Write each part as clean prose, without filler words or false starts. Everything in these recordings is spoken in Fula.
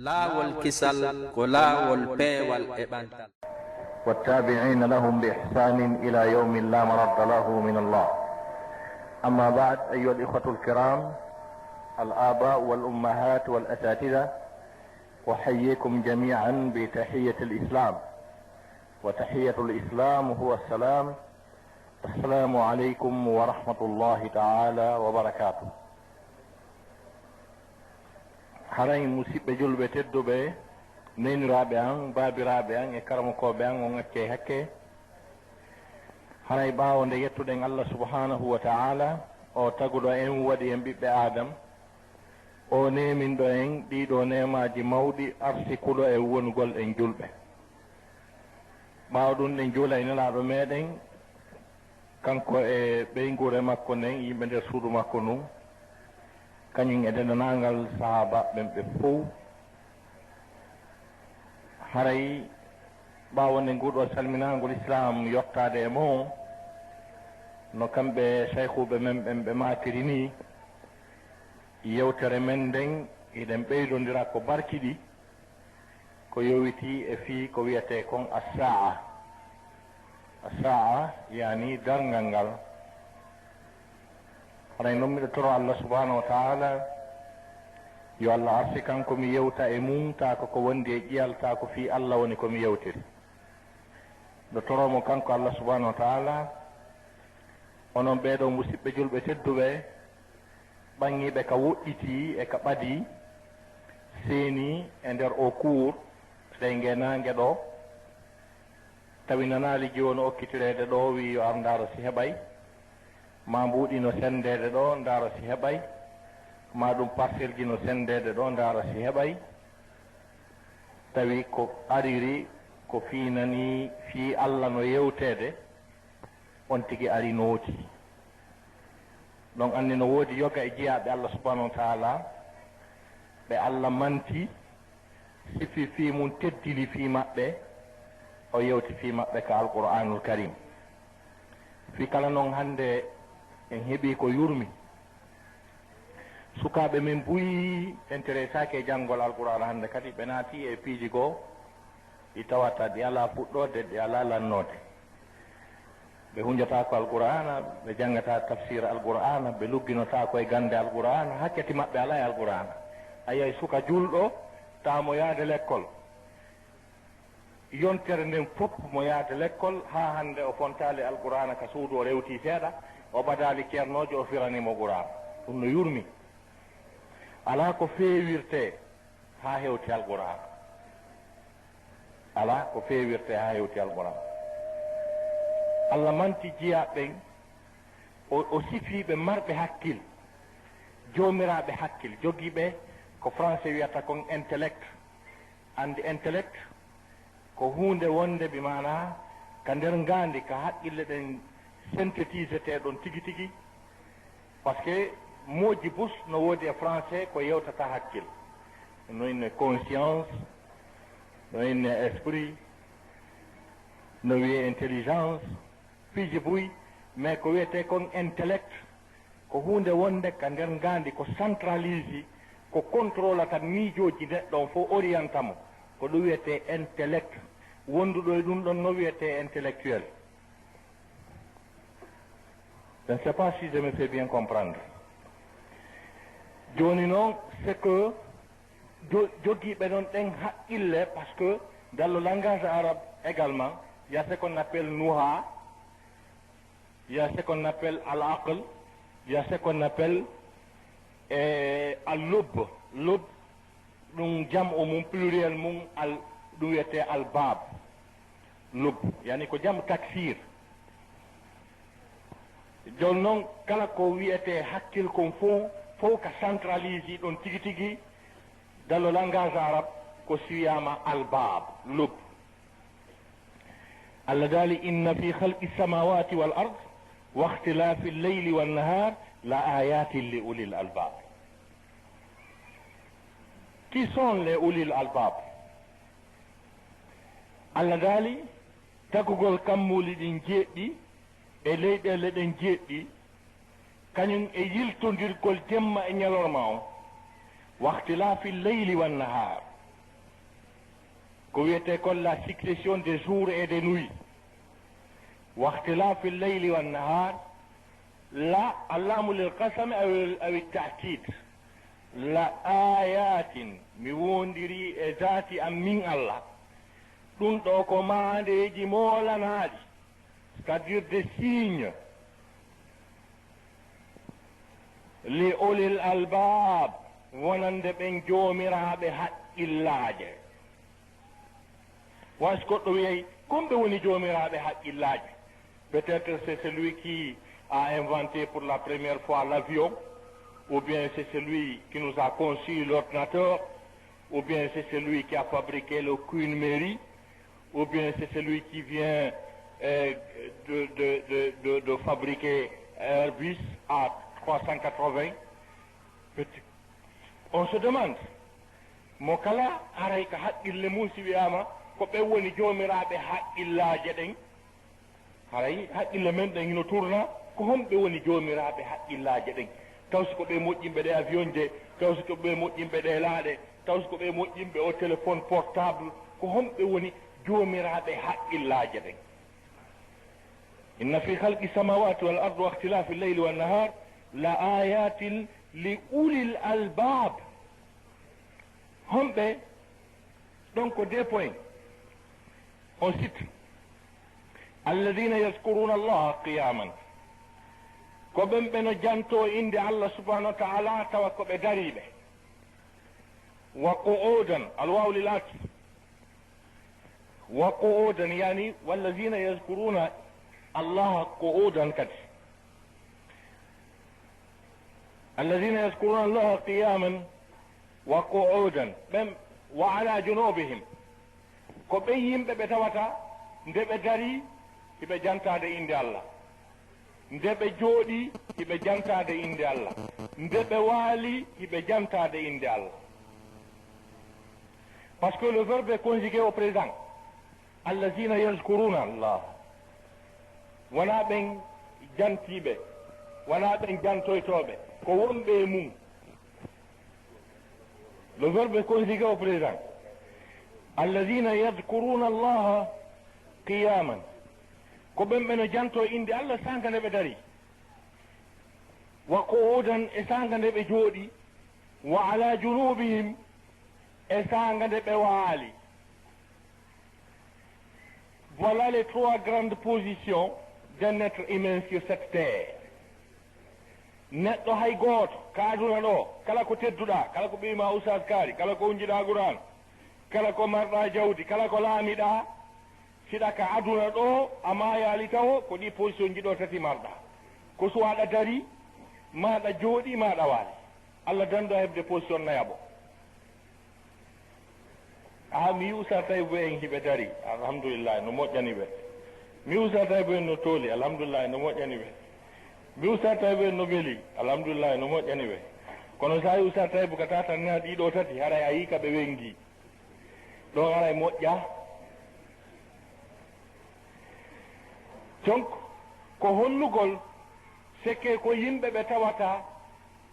laawol kisal ko laawol peewal e ɓantal. والتابعين لهم بإحسان إلى يوم لا مرد له من الله. أما بعد، أيها الإخوة الكرام، الآباء والأمهات والأساتذة، أحييكم جميعا بتحية الإسلام، وتحية الإسلام هو السلام. السلام عليكم ورحمة الله تعالى وبركاته. haray musidɓe julɓe tedduɓe, neniraɓe an, babiraɓe an e karamokoɓe an on acce hakke. haray ɓawo nde yettuɗen Allah subhanahu wa ta'ala o taguɗo en waɗi en ɓiɓɓe adam, o neminɗo en ɗiɗo nemaji mawɗi arsikuɗo e wongol en julɓe. ɓawo ɗum ɗen juula e nelaɗo meɗen kanko e ɓeygure makko nden, yimɓe nder suudu makko ndun, kañum e dendanangal sahaba ɓen ɓe fof. haray ɓawo nde nguɗo salminagol islam yottade e mo no kamɓe cheikhuɓe men ɓen ɓe matiri ni, yewtere men nden eɗen ɓeydodira ko barkiɗi, ko yowiti e fii ko wiyete kon as-sa'a. as-sa'a yani darngal ngal. haray noon miɗo toro Allah subhanahu wa ta'ala yo Allah arsi kanko mi yewta e mum, ta ko wondi e ƴiyal, ta ko fi Allah woni komi yewtiri. ɗo toromo kanko Allah subhanahu wa ta'ala, onon ɓeeɗo musidɓe julɓe tedduɓe, ɓangiɓe ka woɗɗiti e ka ɓadi seeni e nder o cours ɗe ngenangue ɗo, tawi nanali joni okkitirede ɗo wi yo ar ndaaro si heɓay, ma mbuɗino sendede ɗo ndaaro si heɓay, ma ɗum parcelle ji no sendede ɗo ndaara si heɓay, tawi ko ariri ko fiinani fii Allah no yewtede, on tigi ari nooti. ɗon anni no woodi yoga e jiyaɓe Allah subhanahu wa ta'ala, ɓe Allah manti sifi fii mum teddili fii maɓɓe, o yewti fii maɓɓe ka alqur'anul karim. fi kala noon hande en heeɓi ko yurmi, sukaɓe men buyi intéressaki e janngol alqur'ana hande kadi ɓe naati e piiji goo ɗi tawata ɗi ala fuɗɗode, ɗi ala lannode. ɓe hunjata ko alqur'ana, ɓe janggata tafsir alqur'ana, ɓe lugginota koye gande alqur'ana, hakkati maɓɓe ala e alqur'ana. a yiyay suka julɗo tamo yaade l'école, yontere nden fof mo yaade l'école ha hande o fontali alqur'ana ka suudu o rewti seeɗa, o ɓadali ceernojo o firanimo qur'ana. ɗum no yurmi. ala ko feewirte ha hewti alqur'ana, ala ko feewirte ha hewti alqur'ana. Allah manti jiyaɓen, o sifiɓe marɓe hakkil, jomiraɓe hakkil, jogiɓe ko français wiyata kon intellect. andi intellect ko hunde wonde bi mana ka nder ngandi, ka haqqille ɗen synthétisete ɗon tigi tigi, par ce que moji bus no woodi e français ko yewtata hakkil, no inne conscience, no inne esprit, no wiye intelligence, piiji buy, mais ko wiyete kon intellect ko hunde wonde ka nder ngandi, ko centralise, ko contrôle ata miijoji neɗɗon fo orientamo, ko ɗum wiyete intellect. wonduɗo e ɗum ɗon no wiyete intellectuel. je ne sais pas si je me fais bien comprendre. joni noon c'est que jogiiɓe noon ɗen haqqille, par ce que dans le langage arabe également, il y a ce qu'on appelle nuha, il y a ce qu'on appelle al-aql, il y a ce qu'on appelle al-lub. lub ɗum jam o mum pluriel mum ɗum wiyete al-bab. lub yani ko jam taksir. joni noon kala ko wiyete hakkil kon fof ka centralise ɗon tigi tigi dans le langage arabe ko siyama albab, lub. Allah dali inna fi khalqi samawati wal ard wa ikhtilafi al-layli wan nahar la ayatin li ulil albab. Qui sont les ulil albab? Allah dali tagugol kammuli ɗin jeeɗɗi e leyɗele ɗen jeeɗɗi, kañum e yiltodirgol jemma e ñalorma o, wa ikhtilafi lleyli wan nahar, ko wiyete kon la succession des jours et des nuits واختلاف الليل والنهار لا اللام للقسم أو التأكيد لا آيات ميوندري ذاتي أم من الله دون توكو مانديجي مولا نادي c'est-à-dire des signes لأولي الألباب ونند بن جومرا بحق الله واسكتوا ويي كم بوني جومرا بحق الله. Peut-être c'est celui qui a inventé pour la première fois l'avion, ou bien c'est celui qui nous a conçu l'ordinateur, ou bien c'est celui qui a fabriqué le Queen Mary, ou bien c'est celui qui vient de fabriquer Airbus à 380. On se demande, mo kala aray ka haqqille mum si wiyama ko ɓe woni jomiraɓe haqqillaje ɗen haray haqqille men ɗen hino tourna ko homɓe woni jomiraɓe haqqillaje ɗen taw siko ɓe moƴƴimɓe ɗe avion je taw siko ɓe moƴƴimɓe ɗe laaɗe taw siko ɓe moƴƴimɓe o téléphone portable ko homɓe woni jomiraɓe haqqillaje ɗen. inna fi halqi samawati wal ard wa ihtilafi lleyli wannahar la ayatin li ulil albab. homɓe donc deux points on cite alladina yadkuruna allaha qiyaman ko ɓen ɓeno janto inde allah subhanahu wa taala tawa ko ɓe dariɓe wa qu'udan alwaw lil atf wa qu'udan yani walladina yadkuruna allaha qu'udan kadi alladina yadkuruna allaha qiyaman wa qu'udan ɓen wa ala junubihim ko ɓen yimɓe ɓe tawata nde ɓe dari hiɓe jantade inde allah nde ɓe jooɗi hiɓe jantade inde allah nde ɓe waali hiɓe jantade inde allah. Parce que le verbe est conjugué au présent. allazina yazkuruna allah wona ɓen jantiɓe wona ɓen jantoytoɓe ko wonɓe mum. Le verbe est conjugué au présent. allazina yadkuruna allaha qiyaman ko ɓen ɓeno janto inde allah sanga nde ɓe dari wa qu'udan e sanga nde ɓe jooɗi wa ala junubihim e sanga nde ɓe waali. Voilà les trois grandes positions d'un être humain sur cette terre. neɗɗo hay gooto ka aduna ɗo kala ko tedduɗa kala ko ɓiyma usas kaari kala ko unjiɗa Qur'an kala ko marɗa jawdi kala ko laamiɗa siɗa ka aduna ɗo ama yaali taw ko ɗi position ji ɗo tati marɗa ko suwaɗa dari maɗa jooɗi maɗa waali allah dando hebde position nayaɓo. mi usa tawi bo en hiɓe dari alhamdulillah no moƴƴani ɓe mi usa tawi bo en no tooli alhamdulillah no moƴƴani ɓe mi usa tawi bo en no beeli alhamdulillah no moƴƴani ɓe kono sa usa tawi bo ka tatanna ɗiɗo tati haray a yi ka ɓe wengi ɗo haray moƴƴa. donc ko hollugol sekke ko yimɓe ɓe tawata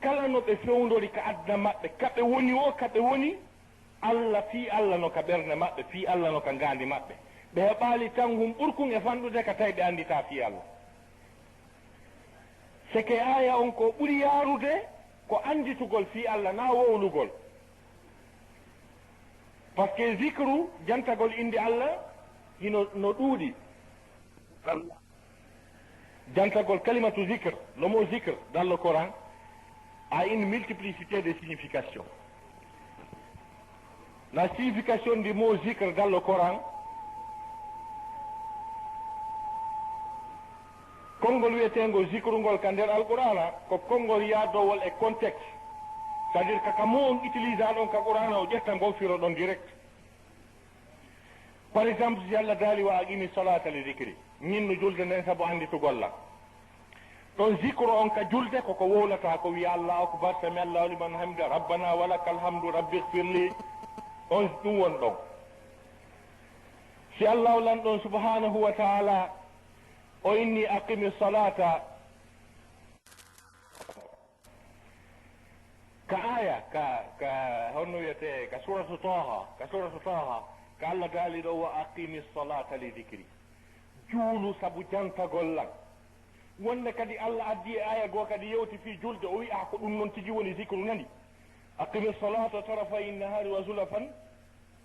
kala no ɓe fewdori ka adna maɓɓe kaɓe woni o kaɓe woni allah fii allah no ka ɓernde maɓɓe fii allah no ka ngandi maɓɓe ɓe heɓali tan hum ɓurkun e fanɗude ka tawi ɓe andita fii allah. seke aya on ko ɓuri yaarude ko anditugol fii allah na wowlugol par ce que zicru jantagol inde allah hino no ɗuuɗi jantagol kalimatu zicre le mot zicre dans le Coran a une multiplicité de significations. La signification du mot zikr dans le Coran, konngol wiyetengo zikrungol ka nder alqur'ana ko konngol yaadowol e contexte, c'est à dire kaka mo on utilisa ɗon ka qur'ana o ƴetta gonfiro ɗon direct. Par exemple si allah daali wa aqimi salata li zicri ñinno julde nden saabu anditugolla ɗon zicre on ka julde koko wowlata ko wiya allahu akbar sami allahu liman hamida rabbana walakal hamdu rabbi ighfirli on ɗum won ɗon. si allahu lan ɗon subhanahu wa taala o inni aqimi salata ka aya ka honno wiyete ka suratu taha ko Allah daali ɗo wa aqimi salata li dicri juulu sabu jantagollan wonde kadi Allah addi e aya goo kadi yewti fi julde o wi'a ko ɗum noon tigi woni zicru nani aqimi salata tarafay innahari wa zulafan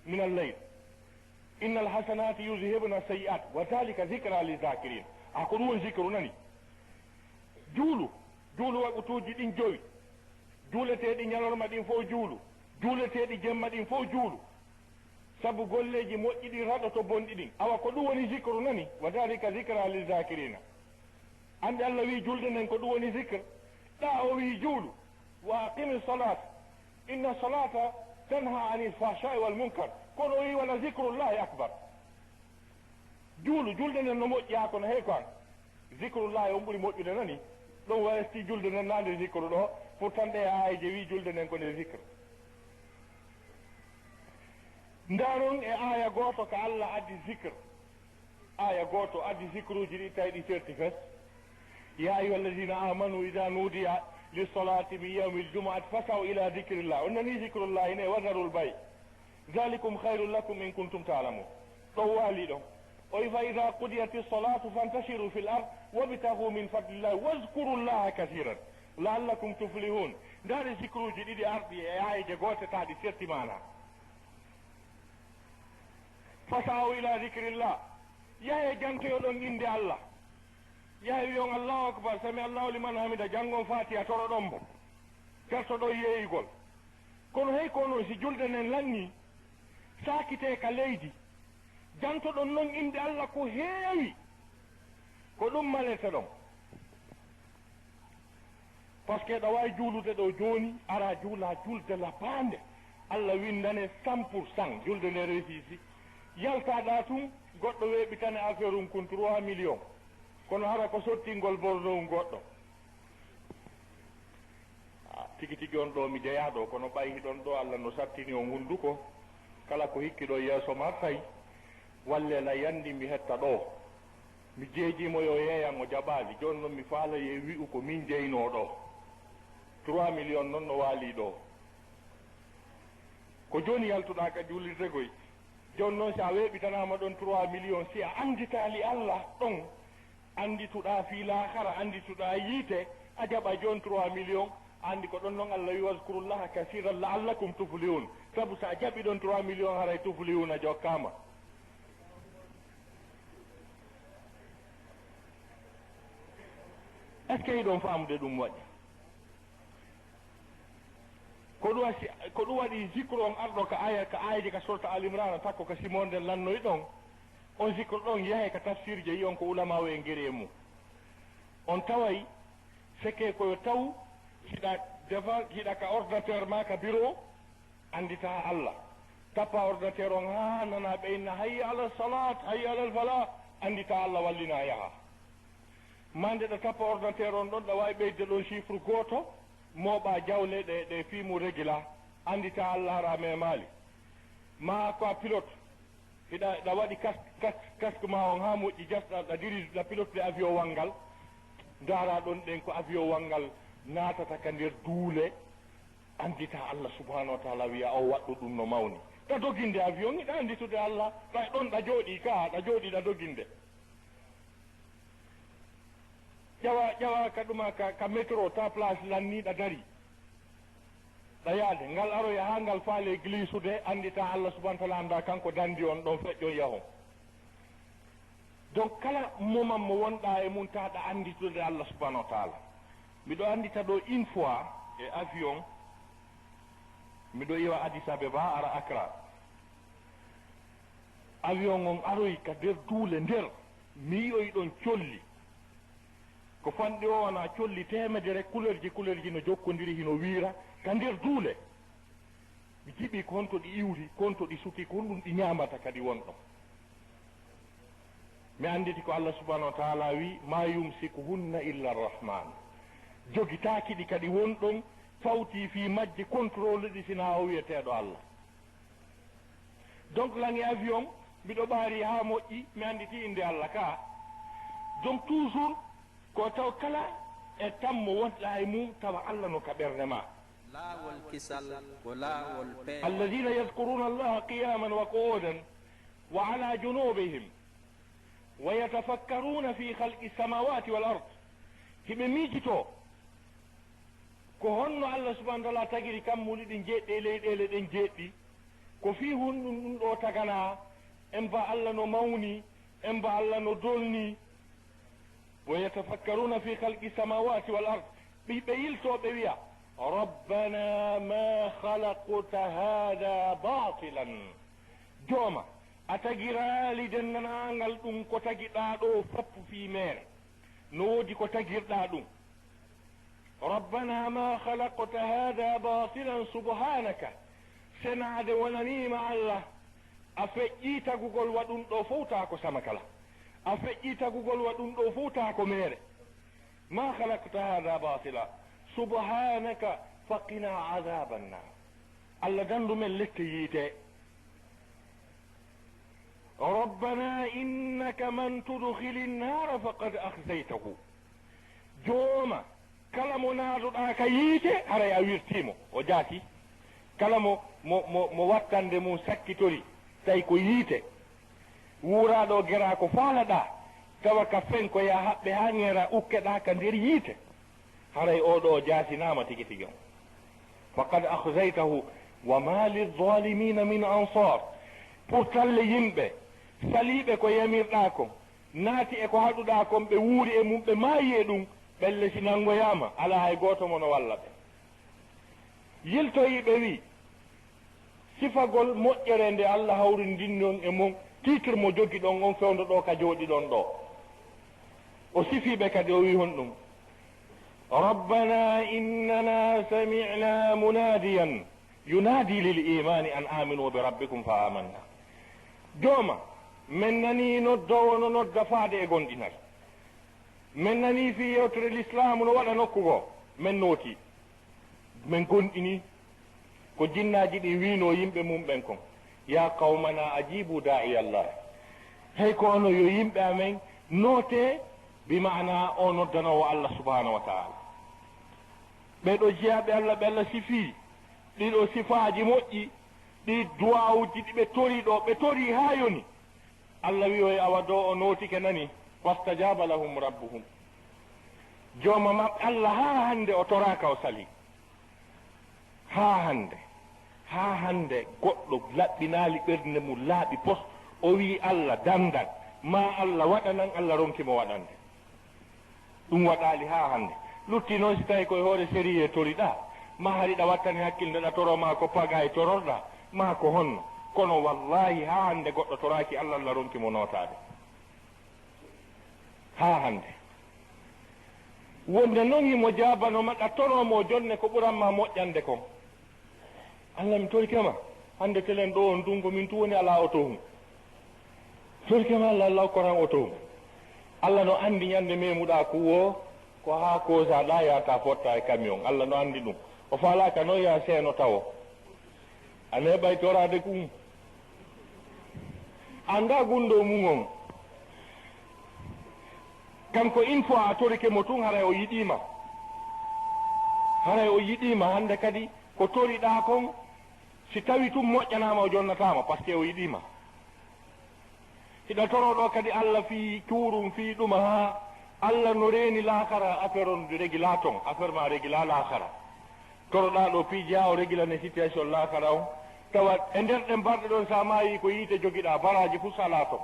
min alleyl inna alhasanati yuzhibna sayi'at wa dhalika zicra li zakirin ko ɗum woni zicru nani juulu waɓutuji ɗin joyi juuleteɗi ñalorma ɗin fof juulu juuleteɗi jemma ɗin fof juulu sabu golleji moƴƴi ɗin raɗoto bonɗi ɗin awa ko ɗum woni zicru nani wa dhalika zicra li zakirina ande Allah wi julde nden ko ɗum woni zicre ɗa o wi juulu wa aqimi salat inna salata tanha anil fahshai wal munkar kono o wi wala zicrullahi akbar julde nden no moƴƴi kono hey kon zicrullahi on ɓuuri moƴƴude nani ɗum wayasti julde nden nande zicre ɗo pourtant ɗe aaye wi julde nden kone zicre ndanon e aya goto ko Allah addi zicre aya goto addi zicre uji ɗi tawi ɗi certi fes يا أيها الذين آمنوا إذا نودي للصلاة من يوم الجمعة فسعوا إلى ذكر الله إنني ذكر الله إني وذروا البيع ذلكم خير لكم إن كنتم تعلمون طوالي له فإذا قضيت الصلاة فانتشروا في الأرض وابتغوا من فضل الله واذكروا الله كثيرا لعلكم تفلحون دار ذكر جديد أرضي أي جوات تعدي سيرتي معنا فسعوا إلى ذكر الله يا جنتي يقولون عند الله yahi wiyon allahu akbar sami allahu liman hamida jangon fatiha toro ɗon mo kertoɗo yeeyigol kono hey kono si julde nen lanni sakite ka leydi jantoɗon noon inde allah ko heewi ko ɗum malete ɗon par ce que ɗa wawi juulude ɗo joni ara juula julde lapande allah windane 100% julde nde réussi yaltaɗa tun goɗɗo weeɓitane affaire um kon 3 millions kono hara ko sottingol bornowum goɗɗo tigi tigi on ɗo mi jeeyaɗo kono ɓayhi ɗon ɗo Allah no sattini o hunduko kala ko hikki ɗo yeeso ma tawi walle la yandi mi hetta ɗo mi jeejimo yo yeeyan o jaɓali joni noon mi faala ye wi'u ko min jeyno ɗo 3 millions noon no waali ɗo ko joni yaltuɗa ka juulirde goy joni noon si a weeɓitanama ɗon 3 millions si a anditali Allah ɗon andituɗa fi lahara andituɗa yiite a jaɓa joni 3 millions andi ko ɗon noon Allah wi waskurullaha kasiran la'allakum tuflihun sabu sa jaɓi ɗon 3 millions haray tuflihun a jokkama est ce que yiɗon famude ɗum waɗi ko ɗum waɗi zicre on arɗo ka ayaji ka sorta alimrana takko ka simonde lannoy ɗon on zicre ɗon yahe ka tafsir je yi on ko ulama o e gueri e mum on taway seke koyo taw hiɗa ka ordinateur ma ka bureau andita Allah tappa ordinateur on ha nana ɓeyna hayya ala salat hayya ala falah andita Allah wallina yaha mande ɗa tappa ordinateur on ɗon ɗa wawi ɓeyde ɗon chiffre goto mooɓa jawle ɗe fimu régula andita Allah hara memali ma ko a pilote ɗa waɗi casque ma on ha moƴƴi jasɗa ɗa diri ɗa pilote de avion wangal dara ɗon ɗen ko avion wangal natata ka nder duule andita Allah subhanahu wa taala wiya o waɗɗo ɗum no mawni ɗa doginde avion ɗa anditude Allah ɗa ɗon ɗa jooɗi ɗa jooɗi ɗa doginde ƴawa ka ɗuma ka métro ta place lanniɗa dari ɗa yaade ngal aroya ha ngal faale glisude andita Allah subhanahu wa taala anda kanko dandi on ɗon feƴƴon yahon donc kala moment mo wonɗa e mum taɗa anditude Allah subhanahu wa taala miɗo andita ɗo une fois e avion miɗo iwa Addis Abeba ara Accra avion on aroyi ka nder duule nder mi yi'oyi ɗon colli ko fanɗi o wona colli temedere couleur ji no jokkodiri hino wiira ka nder duule mi jiɓi ko honto ɗi iwri ko honto ɗi suki ko honɗum ɗi ñamata kadi wonɗon mi anditi ko Allah subhanahu wa taala wi ma yumsikuhunna illa arrahman jogitaki ɗi kadi wonɗon fawti fi majje contrôle ɗi sina o wiyeteɗo Allah donc langi avion mbiɗo ɓaari ha moƴƴi mi anditi inde Allah ka donc toujours ko taw kala e tammo wonɗa e mum tawa Allah no ka ɓernde ma laawol kisal ko laawol pe alladina yadkuruna allaha qiyaman wa qu'udan وعلى جنوبهم ويتفكرون في خلق السماوات والأرض hiɓe miijito ko honno allah subahana taala tagiri kammuli ɗin jeeɗɗe leyɗele ɗen jeeɗɗi ko fi hunɗum ɗum ɗo tagana en ba allah no mawni en ba allah no dolni wa yatafakkaruna fi halqi samawati wal ard ɓe yiltoɓe wiya rabbana ma halaqta hada batilan jooma a tagirali dennanangal ɗum ko tagiɗa ɗo fappu fi mere no woodi ko tagirɗa ɗum rabbana ma halaqta hada batilan subhanaka senade wonanima allah a feƴƴi tagugol waɗum ɗo fowta ko sama kala a feƴƴi tagugol waɗum ɗo fowta ko mere ma halaqta hada batila subhanaka faqina adaba nnar allah dandumen lette yiite ربنا إنك من تدخل النار فقد أخزيته جوما كلام نادو كييته هرا يويرتيمو وجاتي كلام مو واتاندي مو سكيتوري تاي كو ييته wuraɗo gera ko faalaɗa tawa ka fen ko ya haɓɓe ha ngera ukkeɗa ka nder yiite haray oɗo jasinama tigi tigi on faqad akhzaytahu wa ma lizalimina min ansar pour talle yimɓe saliɓe ko yamirɗa kon naati e ko haɗuɗa kon ɓe wuuri e mum ɓe maayi e ɗum ɓelle si nangoyama ala hay goto mono walla ɓe yiltoyi ɓe wi sifagol moƴƴere nde allah hawrindinnon e mum titre mo jogi ɗon on fewndo ɗo ka jooɗi ɗon ɗo o sifiɓe kadi o wi hon ɗum rabbana innana sami'na munadiyan yunadi lil imani an aminu bi rabbikum fa amanna jooma men nani noddowo no nodda faade e gonɗinal men nani fi yewtere l'islamu no waɗa nokkugo men nooti men gonɗini ko jinnaji ɗi wino yimɓe mum ɓen kon ya qawmana ajibu da'i allah hay ko ono yo yimɓe amen noote bi mana o noddanowo allah subhanahu wa ta'ala ɓeɗo jeyaɓe allah ɓe allah sifi ɗiɗo sifaji moƴƴi ɗi duwawuji ɗi ɓe tori ɗo ɓe tori ha yoni allah wi oye awa do o nootike nani fastajaba lahum rabbuhum jooma maɓɓe allah ha hande o toraka o sali ha hande goɗɗo laɓɓinali ɓernde mum laaɓi pos o wi allah dandan ma allah waɗanan allah ronkimo waɗande ɗum waɗali ha hande lutti noon si tawi koye hoore série toriɗa ma hariɗa wattani hakkille ɗa toroma ko paga e tororɗa ma ko honno kono wallahi ha hande goɗɗo toraki allah allah ronkimo notade ha hande wonde noon himo jabano maɗa toromo jonne ko ɓuranma moƴƴande kon allah mi torikema hande telen ɗo on ndungo min tu woni ala oto hum torikema allah allah koran oto hum allah no andi ñande memuɗa kuwo ko ha kosaɗa yata fotta e camion allah no andi ɗum o falaka noon ya seeno tawo a neɓay torade kum anda gundo mum on kanko une fois a torike mo tun haray o yiɗima hande kadi ko toriɗa kon si tawi tum moƴƴanama o jonnatama par ce que o yiɗima hiɗa toroɗo kadi allah fi cuurum fi ɗuma ha allah no reeni lakara affaire on régula ton affaire ma régula lakara toroɗa ɗo piija o régulane situation lakara on tawa e nder ɗen barɗe ɗon sa maayi ko yiite joguiɗa baraji fuu sala ton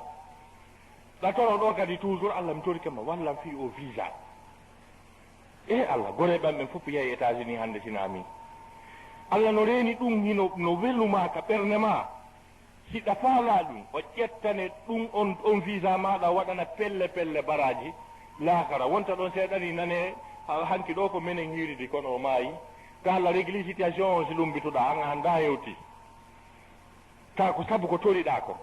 ɗa toroɗo kadi toujours allah mi torikema wallam fi o visa allah gore ɓamɓen fof yeehi États-Unis hande sinami allah no reeni ɗum hino no weluma ka ɓernde ma siɗa faala ɗum o ƴettane ɗum on visa maɗa waɗana pelle baraji lakara wonta ɗon seeɗani nane hanki ɗo ko minen hiiridi kono o maayi ka allah régli situation o si lumbituɗa an anda hewti ta ko sabu ko toriɗa ko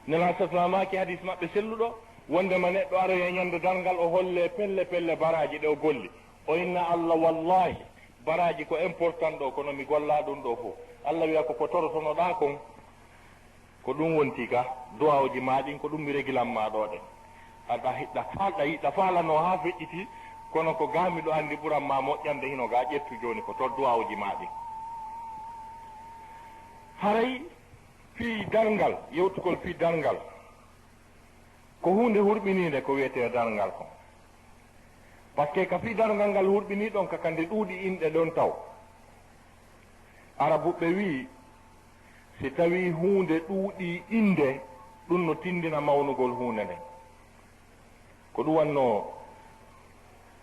nela saslamaki hadis maɓɓe selluɗo wondema neɗɗo aroye ñande dargal o holle pelle baraji ɗe o golli o inna allah wallahi baraji ko important ɗo kono mi golla ɗum ɗo fof allah wiya ko torotonoɗa kon ko ɗum wonti ka duwawji maɗin ko ɗum mi régulanma ɗo ɗen ɗa falano ha feƴƴiti kono ko gamiɗo andi ɓuranma moƴƴande hino ga ƴettu joni ko to duwawji maɗin haray fii darngal yewtugol fii darngal ko hunde hurɓininde ko wiyete darngal ko par ce que ka fii darngal ngal hurɓini ɗon ka kande ɗuuɗi inɗe ɗon taw arabuɓe wii si tawi hunde ɗuuɗi inde ɗum no tindina mawnugol hunde nden ko ɗum wanno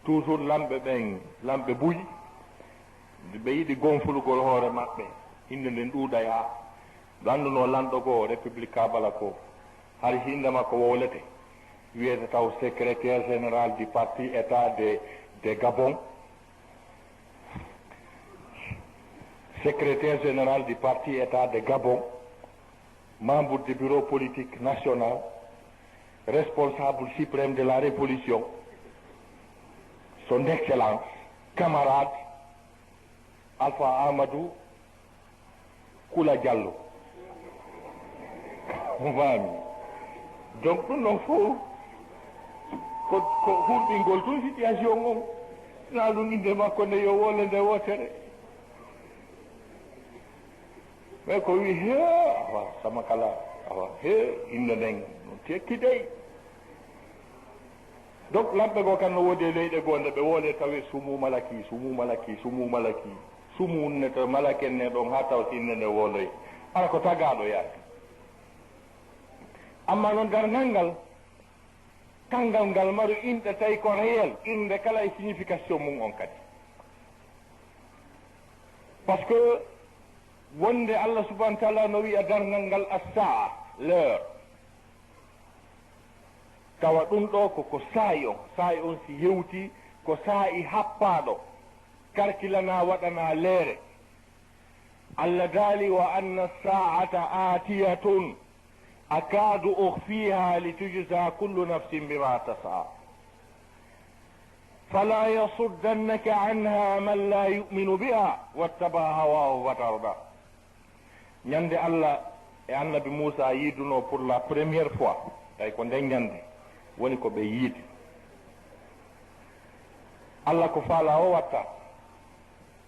toujours lamɓe ɓen lamɓe buyi ɓe yiɗi gonfulugol hoore maɓɓe inde nden ɗuuɗaya ɗo annduno lanɗo goo république kabala ko hay hinde makko wowlete wiyete taw secrétaire général du parti état de Gabon secrétaire général du parti état de Gabon membre du bureau politique national responsable suprême de la révolution son excellence camarade Alpha Amadou Kula Diallo mami donc ɗum ɗon fof ko hurɓingol tun situation on na ɗum inde makko nde yo wolle nde wotere mais ko wi he awa sama kala awa he inde nden no tekki dey donc lamɓe goo kan no woodi e leyɗe goo nde ɓe woole tawi sumu malaki sumu ne to malaken ne ɗon ha taw tinne nde wooloy ara ko tagaɗo yaade amma noon darngal ngal kangal ngal maru inɗe tawi ko réel inde kala e signification mum on kadi par ce que wonde Allah subhanahu wa taala no wiya darngal ngal as-saa l'heure tawa ɗum ɗo ko saayi on si hewti ko saayi happaɗo karkilana waɗana leere Allah daali wa anna as-saa'ata aatiyatun akadu ukhfiha litujza kullu nafsin bima tas'a fala yasuddannaka anha man la yu'minu biha wattaba hawahu fatarda ñande Allah e annabi Moussa yiiduno pour la première fois tay ko nden ñande woni ko ɓe yiidi Allah ko faala o watta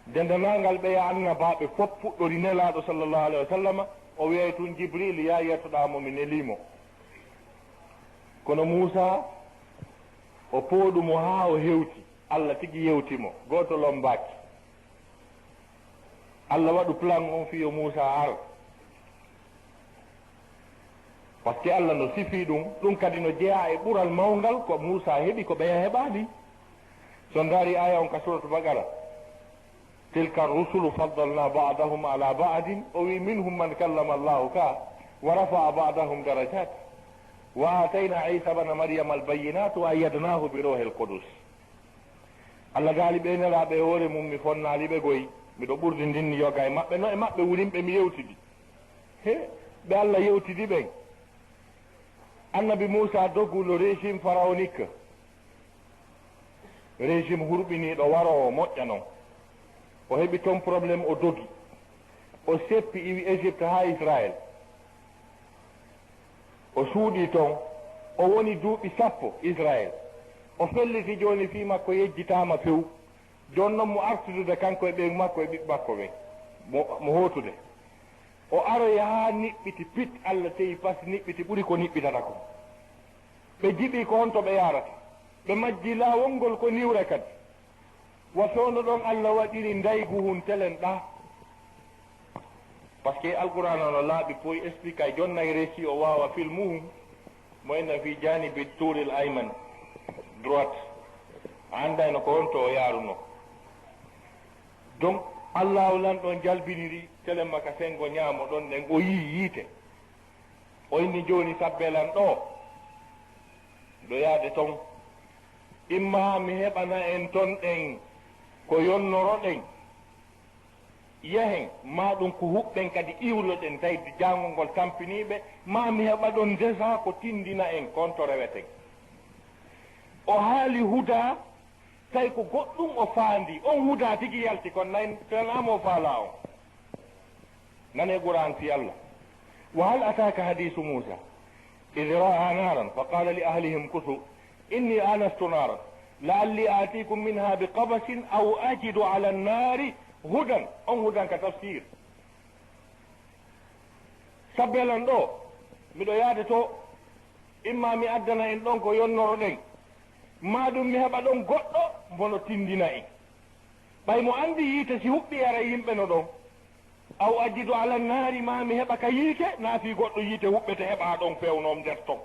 dendanangal ɓe ya annabaɓe fof puɗɗori nelaɗo sallllahu alayhi wa sallam o wiyay tun Jibril ya yettoɗamo mi nelimo kono Moussa o pooɗumo ha o hewti Allah tigi yewtimo goto lombaki Allah waɗu plan on fiyo Moussa ar par ce que Allah no sifi ɗum kadi no jeeya e ɓural mawgal ko Moussa heeɓi ko ɓeya heɓani so daari aya on ka suratu Baqara tilka rusulu faddalna ba'dahum ala ba'din o wi minhum man kallama Allahu ka wa rafa'a ba'dahum darajat wa atayna Isa bna Maryama albayinat wa ayyadnahu bi ruhil qudus Allah gaali ɓe nelaɓe e hoore mum mi fonnaliɓe goyi miɗo ɓurdi ndinni yoga e maɓɓe no e maɓɓe wurimɓe mi yewtidi he ɓe Allah yewtidi ɓen annabi Moussa doggulo régime pharaonique régime hurɓiniɗo warowo moƴƴa noon o heɓi toon probléme o dogi o seppi iwi Égypte ha Israël o suuɗi toon o woni duuɓi 10 Israël o felliti joni fi makko yejjitama few joni noon mo artudude kanko e ɓen makko e ɓiɓɓe makko ɓen mo hootude o aroy ha niɓɓiti pit Allah tewi pasque niɓɓiti ɓuuri ko niɓɓitata ko ɓe jiɓi ko honto ɓe yarata ɓe majji lawol ko niwre kadi wa sowno ɗon Allah waɗiri ndaygu huntelen ɗa par ce que alqouran ono laaɓi poy explique ay jonnay réci o wawa filmuhum mo enna fi janibi touril ayman droite a andayno ko honto o yaruno donc Allah lan ɗon jalbiniri telen maka sengo ñaamo ɗon ɗen o yiite o inni joni sabbelan ɗo yaade toon imma mi heɓana en toon ɗen ko yonnoroɗen yehen ma ɗum ko huɓɓen kadi iwloɗen tawde jangol ngol tampiniɓe ma mi heɓa ɗon déjà ko tindina en konto reweten o haali huda tawi ko goɗɗum o faandi on huda tigi yalti kono nayi tenamo faala on nane Qur'an fi Allah wa hal ataka hadisu Musa إذ رأى نارا فقال لأهلهم كثوا إني آنست نارا لعلي آتيكم منها بقبس أو أجد على النار هدى أو هدى كتفسير sabbelan ɗo miɗo yaade to imma mi addana en ɗon ko yonnoroɗen ma ɗum mi heɓa ɗon goɗɗo mbono tindina en ɓay mo andi yiite si huɓɓi ara yimɓe no ɗon aw ajidu ala naari ma mi heɓa ka yiite naafi goɗɗo yiite huɓɓete heɓa ɗon pewnom nder ton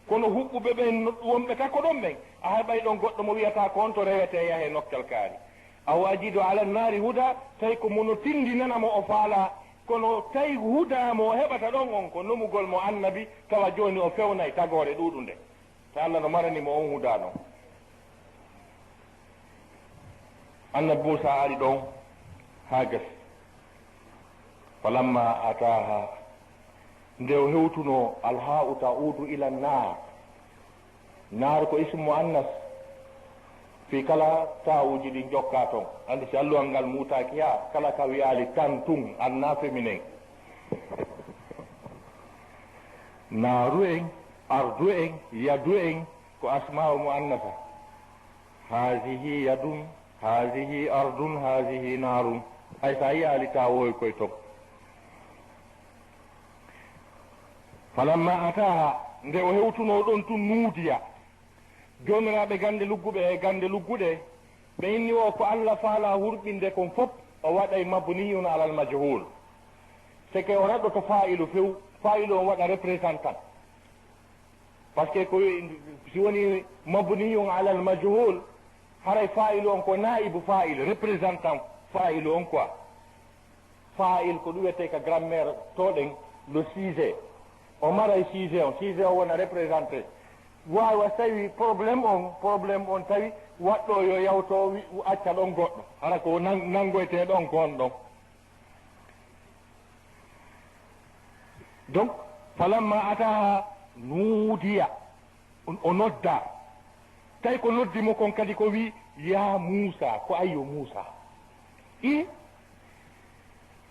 kono huɓɓuɓe ɓen wonɓe takko ɗon ɓen a heɓay ɗon goɗɗo mo wiyata ko on to rewete yahe noktal kaari aw ajidu ala naari huda tawi ko mono tindinanamo o faala kono tawi huda mo heɓata ɗon on ko numugol mo annabi tawa joni o fewnay tagore ɗuɗu nde ta Allah no maranimo on huda noon annabi Musa ari ɗon ha gasi falamma ataha nde o hewtuno alha'u ta'udu ila naar ko ismu annas fi kala tawuji ɗi jokka toon andi si alluwal ngal mutaki ha kala ka wiyali tan tun anna féminin naaru en ardu en yadu en ko asma'u mu annasa hasihi yadun hasihi ardun hasihi naarun hay sa yiyali tawoy koye toon falamma ataha nde o hewtuno ɗon tun nuudiya jomiraɓe gande lugguɓe e gande lugguɗe ɓe inni o ko Allah faala hurɓinde kon fof o waɗay mabniyun alal majhul c'est que o raɗɗoto fa'ilu few fa'ilu on waɗa représentant par ce que ko si woni mabniyun alal majhul haray fa'ilu on ko naibu fa'il représentant fa'ilu on quoi fa'il ko ɗum wiyete ka grammaire toɗen le sujet o maray sujet o wona représenté wawa tawi probléme on tawi waɗɗo yo yawto acca ɗon goɗɗo hara ko nangoyte ɗon kon ɗon donc falamma ataha nuudiya o nodda tawi ko noddimo kon kadi ko wi ya Musa ko ayyo Musa i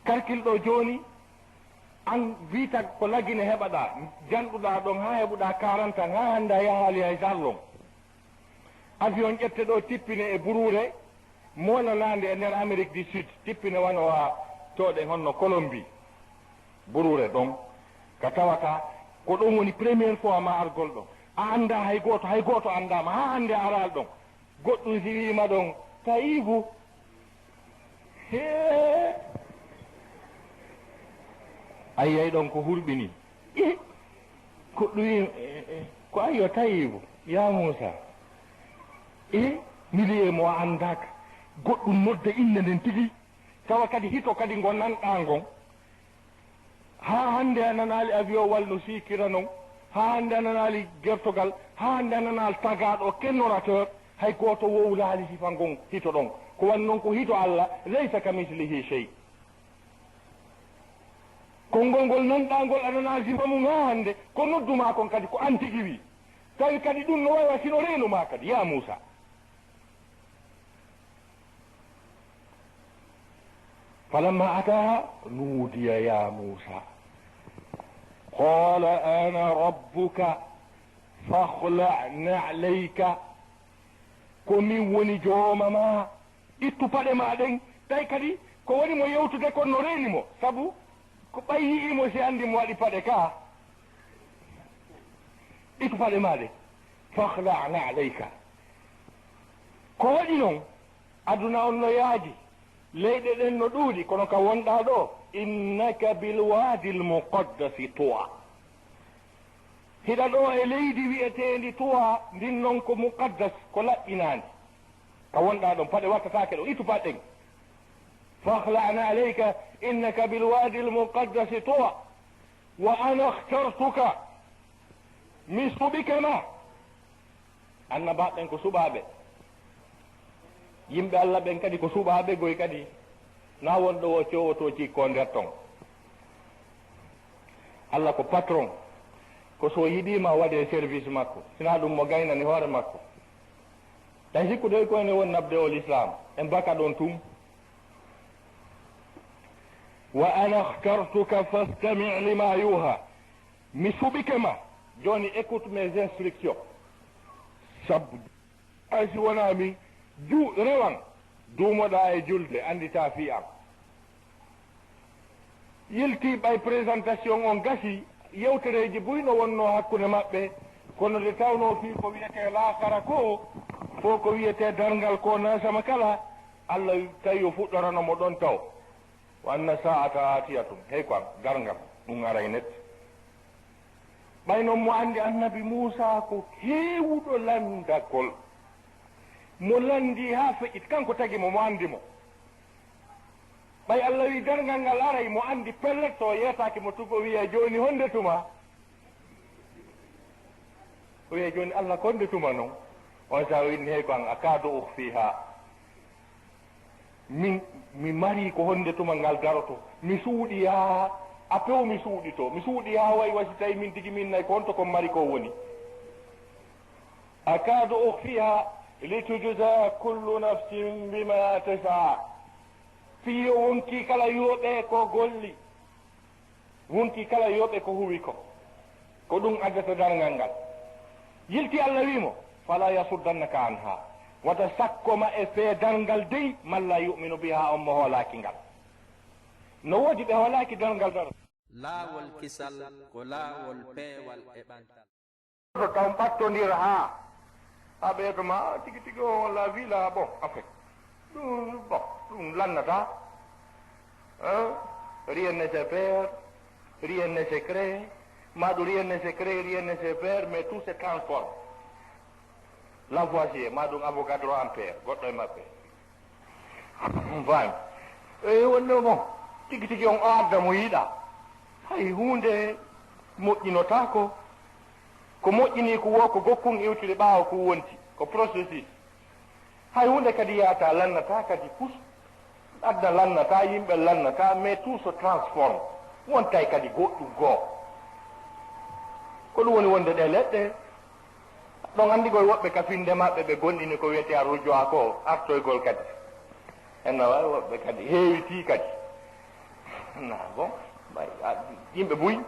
karkilɗo joni an wiita ko laggine heɓaɗa janɗuɗa ɗon ha heɓuɗa 40 ans ha hande a yahaali hay sarlon avion ƴette ɗo tippine e Burure monanande e nder Amérique du Sud tippine wanowa toɗe honno Colombie Burure ɗon ka tawata ko ɗon woni premiére fois ma argol ɗon a anda hay goto andama ha hande aral ɗon goɗɗum si wima ɗon Taïbu a yiyay ɗon ko hurɓini ko ɗum ko ayyo Tayibu ya Musa miliye mo andaka goɗɗum nodda inde nden tigi tawa kadi hito kadi ngo nanɗa ngon ha hande a nanali avion walno sikira non ha hande a nanali gertogal ha hande a nanal tagaɗo kennorateur hay goto wowlali sifa ngon hito ɗon ko wan noon ko hito Allah laysa kamislihi shay konngol ngol nanɗangol aɗana sifa mum ha hande ko nodduma kon kadi ko an tigi wi tawi kadi ɗum no wawa sino renuma kadi ya Musa falamma ataha nuudiya ya Musa qala ana rabbuka fakhla' na'layka ko min woni joomama ittu paɗe ma ɗen tawi kadi ko woni mo yewtude kon no renimo sabu ko ɓayiimo si andi mo waɗi paɗe ka ittu paɗe ma ɗe fakhla' na'layka ko waɗi noon aduna on no yaaji leyɗe ɗen no ɗuuɗi kono ka wonɗa ɗo innaka bilwadi almuqaddasi tuwa hiɗa ɗo e leydi wi'etendi tuwa ndin noon ko muqaddas ko laɓɓinandi ka wonɗa ɗon paɗe wattatake ɗo ittu paɗɗen fakhla'na alayka innaka bilwadi almuqaddasi tuwa wa ana ikhtartuka mi suɓikema annabaɓen ko suɓaɓe yimɓe Allah ɓen kadi ko suɓaɓe goy kadi na wonɗo o cowoto cikko nder ton Allah ko patron ko so yiɗima waɗe service makko sina ɗum mo gaynani hoore makko tan sikkude koyne won nabde ol islam en baka ɗon tum wa ana ikhtartuka fastami' lima yuha mi suɓikema joni écoute mes instructions sabu aysi wona min rewan duumoɗa e julde andita fi am yilti ɓay présentation on gasi yewtereji buyno wonno hakkude maɓɓe kono nde tawno fi ko wiyete laakara ko fo ko wiyete darngal ko nasama kala allah tawi o fuɗɗoranomo ɗon taw wanna sa'ata atiyatum hey quoi darngal ɗum ara e nette ɓay noon mo andi annabi Moussa ko heewuɗo landagol mo landi ha feƴƴit kanko tagi mo andi mo ɓay allah wi darngal ngal aray mo andi pellet so yeetaki mo tugo wiye joni honde tuma o wiye joni allah konde tuma noon on sa winni hey ko an akadu ukhfiha mi mari ko honde tuma ngal daroto mi suuɗi ha a pew mi suuɗi ha way wasi tawi min tigi min nayi ko honto kon mari ko woni akadu ukhfiha litujza kullu nafsin bima tasaa fiyo wonki kala yooɓe ko golli wonki kala yooɓe ko huwi ko ɗum addata darngal ngal yilti allah wimo fala yasuddannaka anha wata sakkoma e fee darngal dey malla yuminu biha on mo hoolaki ngal no woodi ɓe hoolaki darngal dar laawol kisal ko laawol peewal e ɓantal so taw ɓattodir ha ɓeetoma tigi tigi o la villa bon en fait ɗum lannata rien ne se perd rien ne se crée maɗum rien ne se crée rien ne se perd mais tout se transforme Lavoisier maɗum avogadro ampère goɗɗo e maɓɓe fami eyi wonno bon tigi tigi on adda mo yiɗa hay hunde moƴƴinotako ko moƴƴini ko wo ko gokkun iwtude ɓaawa ko wonti ko processus hay hunde kadi yata lannata kadi pus adda lannata yimɓe lannata mais tout se transforme wontay kadi goɗɗum goo ko ɗum woni wonde ɗe leɗɗe ɗon andigol woɓɓe ka finde maɓɓe ɓe gonɗini ko wiyete a rujoa ko artoygol kadi enno wawi woɓɓe kadi heewiti kadi na bon yimɓe buy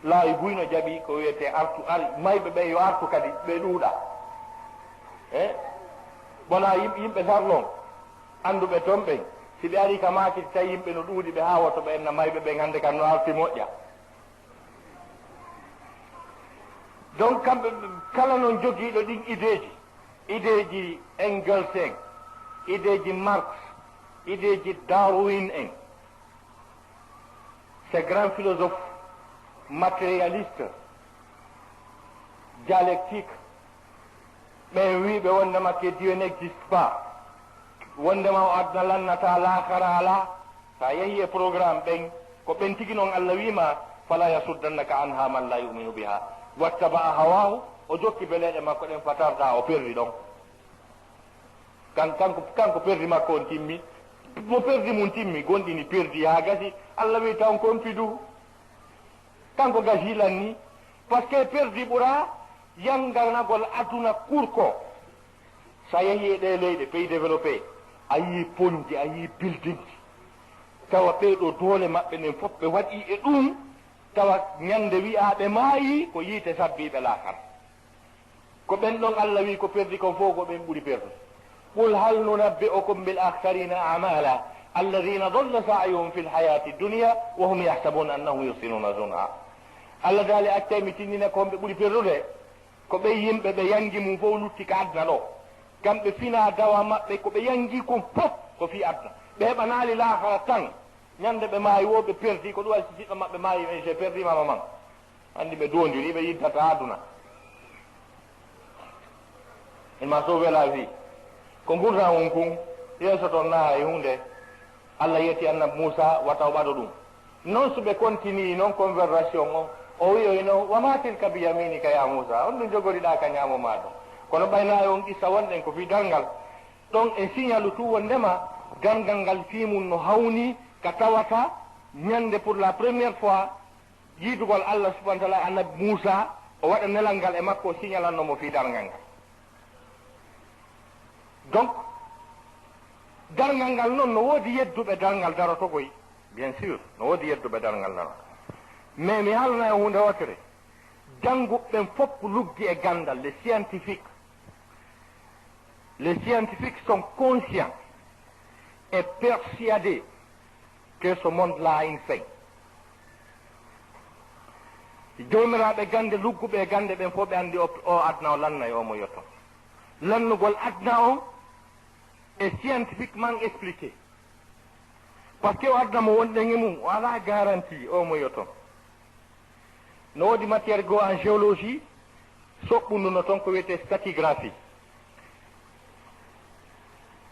laawi buyno jaɓi ko wiyete artu mayɓe ɓe yo artu kadi ɓe ɗuuɗa e bona yimɓe sarlon anduɓe toon ɓen si ɓe ari ka makiti tawi yimɓe no ɗuuɗi ɓe ha woto ɓe enna mayɓe ɓen hannde kam no arti moƴƴa donc kamɓe kala noon jogiiɗo ɗin ideeji Engels en ideeji Marx ideeji Darwin en ces grands philosophes matérialistes dialectique ɓen wiiɓe wondema que Dieu n'existe pas wondema o adna lannata laakara ala sa yehi e programme ɓen ko ɓen tigi noon allah wima fala yasuddannaka anha man la yuminu biha wattaba a hawahu o jokki beleɗe makko ɗen fatarda o perdi ɗon kanko perdi makko on timmi mo perdi mum timmi gonɗini perdi ha gasi allah wi taw kon pidu kanko gasilan ni par ce que perdi ɓuura yanganagol aduna kurko sa yehi e ɗe leyɗe pays développé a yii ponji a yii building tawa ɓeyɗo doole maɓɓe nen fof ɓe waɗi e ɗum tawa ñande wi'aɓe maayi ko yiite sabbiɓe laakar ko ɓen ɗon allah wi ko perdi kon fof ko ɓen ɓuri perdu qul hal nunabbi'ukum bil akhsarina a'mala alladhina dalla sa'yuhum fil hayati dunya wa hum yahsabuna annahum yuhsinuna sun'a allah daali accay mi tinnina ko ɓe ɓuri perdude ko ɓe yimɓe ɓe yangi mum fof lutti ka adna ɗo kamɓe fina dawa maɓɓe ko ɓe yangi kon fof ko fi adna ɓe heɓanaali laakara tan ñande ɓe maayi wo ɓe perdi ko ɗum waɗi si siɗɗo maɓɓe maayi mais j'ai perdi ma maman anndi ɓe dondiri ɓe yiddata aduna il m'a sauvé la vie ko gurna on kun yeeso toon naha e hunde allah yetti annabi Moussa wataw ɓaɗo ɗum noon so ɓe continue noon conversation o wi oyno wama tilka bi yaminika ya Moussa on ɗum jogoriɗa ka ñaamo ma ɗon kono ɓayna on qissa wonɗen ko fi dalngal ɗon e signalu tu wondema dalngal ngal fimum no hawni ka tawata ñande pour la première fois yiidugol allah subahana taala annabi Moussa o waɗa nelal ngal e makko o signalannomo fi dalngal ngal donc dalngal ngal noon no woodi yedduɓe dalngal daroto koy bien sûr no woodi yedduɓe dalngal daroto mais mi haalana e hunde wotere jannguɓɓen fof luggi e gandal les scientifiques sont conscients et persuadés que ce monde là a une fin jomiraɓe gande lugguɓe e gande ɓen fof ɓe andi o adna o lanna e omo yetto lannugol adna o est scientifiquement expliqué par ce que o adna mo wonɗen e mum o ala garantie omo yetto no woodi matiére goo en géologie soɓɓunduno toon ko wiyete stratigraphie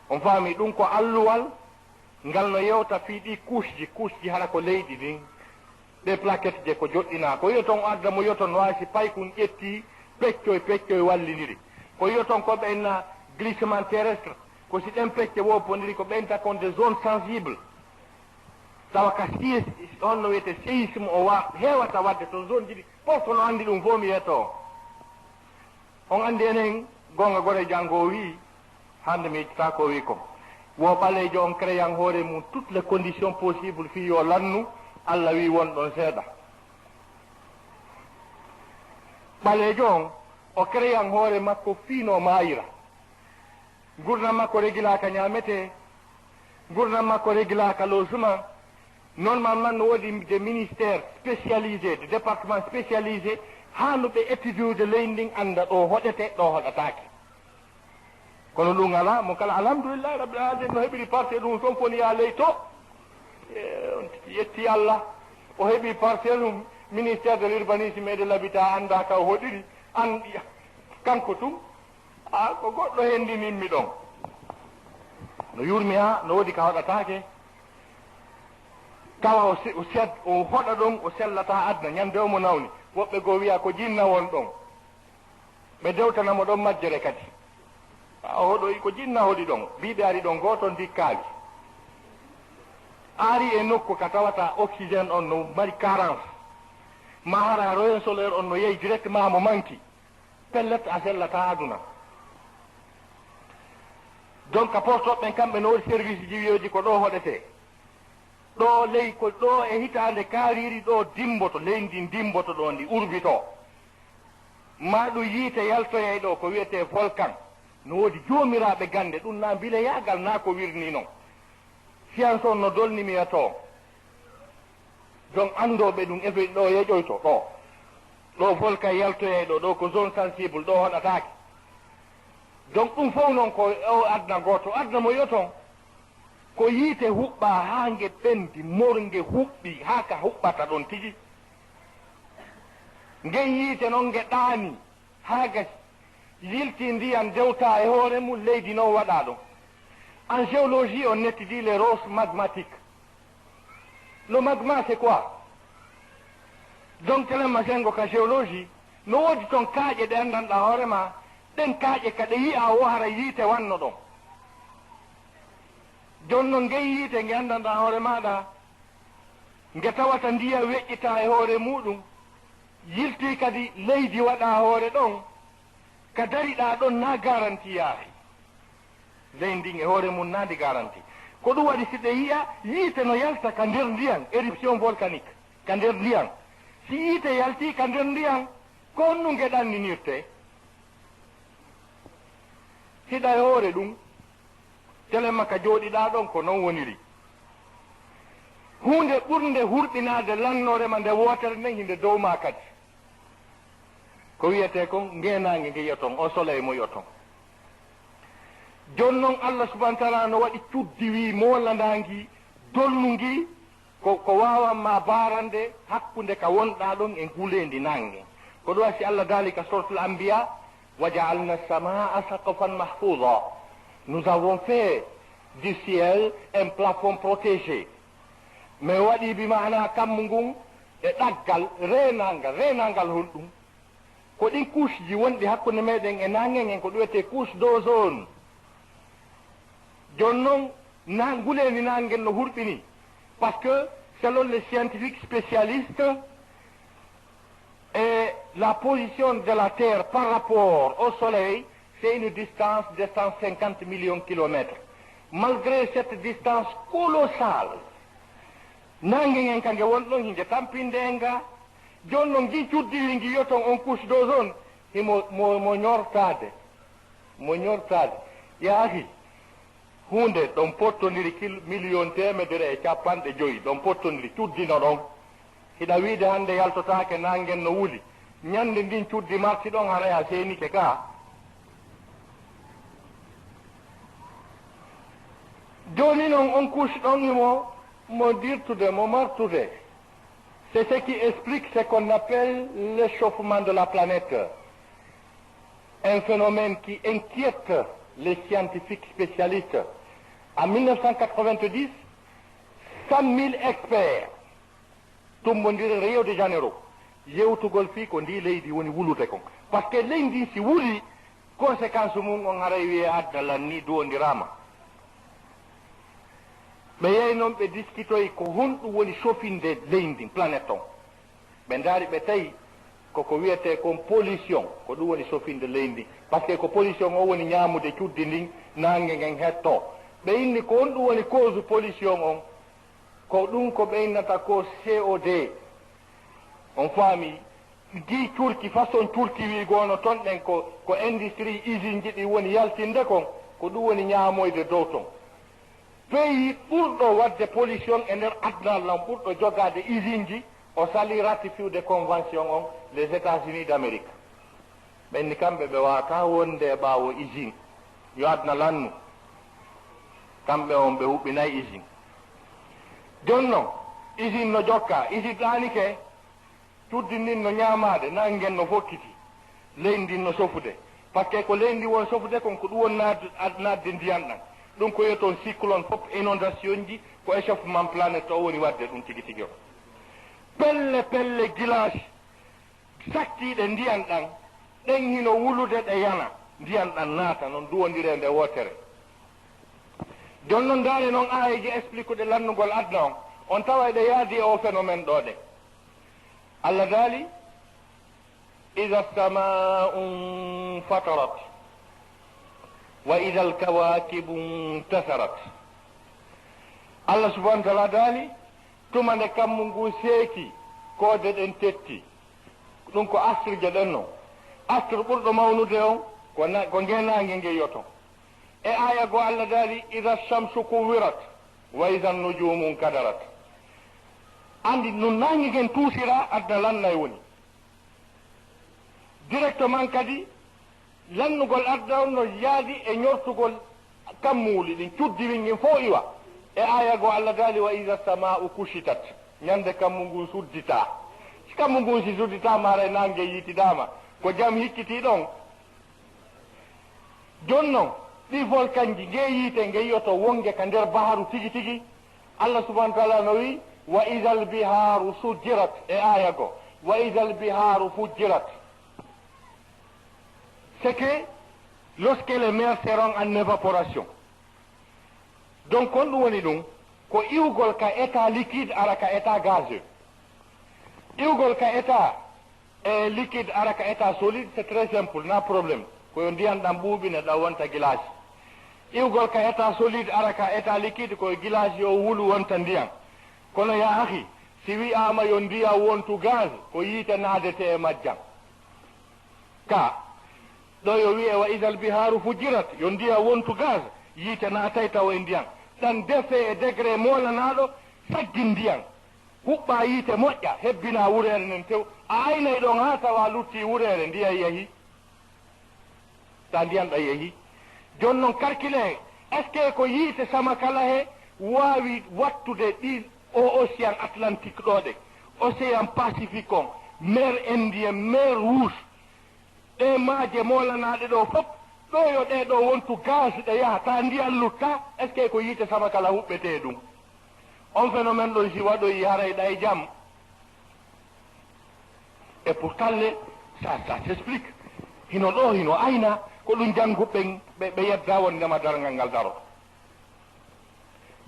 on faami ɗum ko alluwal ngal no yewta fii ɗi couche ji haɗa ko leydi ɗin ɗe plaquette je ko joɗɗina ko wiya toon o adda mo yoton waasi paykun ƴetti peccoy wallidiri ko wiya toon ko ɓenna glissement terrestre ko si ɗen pecce woppodiri ko ɓen takon des zones sensibles tawa ka on no wiyete séisme o heewata wadde to zone jiɗi fof no andi ɗum fof mi yetto on andi enen gonga gore janggo o wi hande mi yejjita ko wi ko wo ɓalejo on créan hoore mum toutes les conditions possibles fi yo lannu Allah wi won ɗon seeɗa ɓalejo on o créan hoore makko fiino mayira gurdam makko régilaka ñamete gurdam makko régilaka logement normalement no woodi des ministères spécialisés de département spécialisé hanuɓe étudiude leydi ndin anda ɗo hoɗete ɗo hoɗatake kono ɗum ala mo kala alhamdoulillahi rabbil alamin no heɓiri parcelle ɗum toon foni ya ley to on yetti Allah o heeɓi parcelle um ministère de l'urbanisme et de l'habitat anda ka o hoɗiri an kanko tum ko goɗɗo hendinimmi ɗon no yurmi ha no woodi ka hoɗatake tawa o hoɗa ɗon o sellata adna ñande omo nawni woɓɓe goo wiya ko jinna won ɗon ɓe dewtanamo ɗon majjere kadi o hoɗoyi ko jinna hoɗi ɗon mbiɓe ari ɗon goton dikkaawi ari e nokku ka tawata oxygéne on no mari carence ma hara rayon solaire on no yeehi directement mo manki pellet a sellata aduna donc a portoɓɓen kamɓe no woodi service ji wiyoji ko ɗo hoɗete ɗo ley ko ɗo e hitande kaariri ɗo dimboto leydi dimboto ɗo ndi urbito ma ɗum yiite yaltoyay ɗo ko wiyete volcan no woodi joomiraɓe gande ɗum na bile yaagal na ko wirni noon science on no dolnimi e to donc andoɓe ɗum efe ɗo yeƴoyto ɗo volcan yaltoyay ɗo ko zone sensible ɗo hoɗatake donc ɗum fof noon ko o adna goto adna mo yoton ko yiite huɓɓa ha nge ɓendi mornge huɓɓi ha ka huɓɓata ɗon tigi ngen yiite noon nge ɗaani ha ga yilti ndiyan dewta e hoore mum leydi noon waɗa ɗon en géologie on étudie les roches magmatiques le magma c'est quoi donc telemma sengo ka géologie no woodi toon kaaƴe ɗe andanɗa hoorema ɗen kaaƴe ka ɗe yi'a o hara yiite wanno ɗon jonnon ngen yiite nge andanɗa hoore maɗa nge tawata ndiya weƴƴita e hoore muɗum yilti kadi leydi waɗa hoore ɗon ka dariɗa ɗon na garanti yaahi leydi ndin e hoore mum nandi garanti ko ɗum waɗi si ɗe yiya yiite no yalta ka nder ndiyan éruption volcanique ka nder ndiyan si yiite yalti ka nder ndiyan ko honnu nge ɗanninirte hiɗa e hoore ɗum telemma ka jooɗiɗa ɗon ko noon woniri hunde ɓurde hurɓinade lannorema nde wootere nden hinde dow ma kadi ko wiyete kon ngenange nge yiyaton o soleil mo yiyaton jon noon Allah subahana taala no waɗi cuddi wi molandangi dolnungi ko wawanma barande hakkude ka wonɗa ɗon e ngulendi nangue ko ɗum wasi Allah dalika suratul anbiya wa ja'alna as-samaa saqfan mahfuza nous avons fait du ciel un plafond protégé mais waɗi bi mana kammu ngun e ɗaggal renangal hulɗum ko ɗin couche ji wonɗi hakkude meɗen e nangen en ko ɗuwete couche d'ozone jon noon na ngulendi nangen no hurɓini par ce que selon les scientifiques spécialistes et la position de la Terre par rapport au Soleil c'est une distance de 150 millions de kilomètres malgré cette distance colossale nangen en kange wonɗon hinde tampindenga jon noon gi cuddiri ngi yoton on couche d'ozone mo ñortade yaahi hunde ɗon pottodiri million temedere e capanɗe joyyi ɗon pottodiri cuddino ɗon hiɗa wiide hannde yaltotaake nangen no wuli ñande ndin cuddi marti ɗon haraya seenike ga joni noon on couche ɗon mo dirtude mo martude. C'est ce qui explique ce qu'on appelle l'échauffement de la planète, un phénomène qui inquiète les scientifiques spécialistes. En 1990, 100 000 experts tumbodiri Rio de Janeiro yewtugol fii ko ndi leydi woni wulude kon par ce que leydi ndi si wuli conséquence mum on haray wiye addalan ni duwondirama. ɓe yehi noon ɓe discutoyi ko honɗum woni chauffinde leydi planète on ɓe ndaari ɓe tawi koko wiyete kon pollution ko ɗum woni chauffinde leydi par ce que ko pollution o woni ñaamude cuddi ndin nange ngen hetto ɓe inni ko honɗum woni cause pollution on ko ɗum ko ɓe innata ko COD on faami ndi curki façon curki wiigono ton ɗen ko industrie usine ji ɗi woni yaltinde kon ko ɗum woni ñaamoyde dow ton. Pays ɓurɗo wadde pollution e nder adnal noon ɓurɗo jogade usine ji o sali ratifiude convention on les États-Unis d'Amérique. ɓenni kamɓe ɓe wawata wonde e ɓaawo usine yo adna lannu kamɓe on ɓe huɓɓinayi usine. joni noon usine no jokka usine ɗanike cuddi ndin no ñamade nangen no fokkiti leydi ndin no sofude par ce que ko leydi ndi won sofude kon ko ɗum won nadde ndiyan ɗan ɗum ko wiyeton cyclone fof inondation ji ko échauffement planète o woni wadde ɗum tigi tigi o. pelle guilage saktiɗe ndiyan ɗan ɗen hino wulude ɗe yana ndiyan ɗan naata noon duwondire nde wotere. joni noon ndaari noon ayeji explique ɗe lannugol adna on tawa ɗe yaadi e o phénomène ɗo ɗe. Allah daali ida samau fatarat wa ida alkawakibu intasarat. Allah subhanahu wa taala daali tuma nde kammu ngu seeki koode ɗen tetti ɗum ko astre ɗen no astre ɓurɗo mawnude on ko ngenange nge yoto e aya go Allah daali ida shamsu kuwirat wa ida nujumu kadarat. andi no nangi gen tuusira adna lannay woni directement kadi lannugol adna on no yaadi e ñortugol kammuuli ɗin cuddiri ngin fo iwa e aya go Allah daali wa ida samau kushitat ñande kammu ngun suddita si kammu ngun si sudditama haray nangue yitidama ko jam hikkiti ɗon. joni noon ɗi volcan ji nge yiite nge yiyoto wonge ka nder baharu tigi tigi Allah subhanahu wa taala no wi wa ida albiharu sujjirat e aya go wa ida albiharu fujjirat. C'est que lorsque les mers seront en évaporation donc on ɗum woni ɗum ko iwgol ka état liquide ara ka état gazeux. iwgol ka état liquide ara ka état solide c'est très simple na problème koyo ndiyan ɗam ɓuuɓine ɗa wonta guilage. iwgol ka état solide ara ka état liquide koye guilage yo wulu wonta ndiyan. kono ya ahi si wi'ama yo ndiya wontu gaz ko yiite naadete e majjam ka ɗo yo wi'e wa ida albiharu fujirat yo ndiya wontu gaz yiite naatay taw e ndiyan ɗan defe e degré molanaɗo saggi ndiyan huɓɓa yiite moƴƴa hebbina wurere nden tew a aynay ɗon ha tawa lutti wurere ndiya yeehi ta ndiyan ɗa yeehi. joni noon calcule est ce que ko yiite sama kala he wawi wattude ɗi o océan atlantique ɗo ɗe océan pacifique on mer indien mer rouge ɗe maaje molanaɗe ɗo fof ɗo yo ɗe ɗo wontu gaz ɗe yahata ndiyan lutta est ce que ko yiite sama kala huɓɓete ɗum. on phénomène ɗo si waɗoyi haray ɗa e jaam et pourtant ça s'explique hino ɗo hino ayna ko ɗum jannguɓe ɓe yedda wondema dargal ngal daro.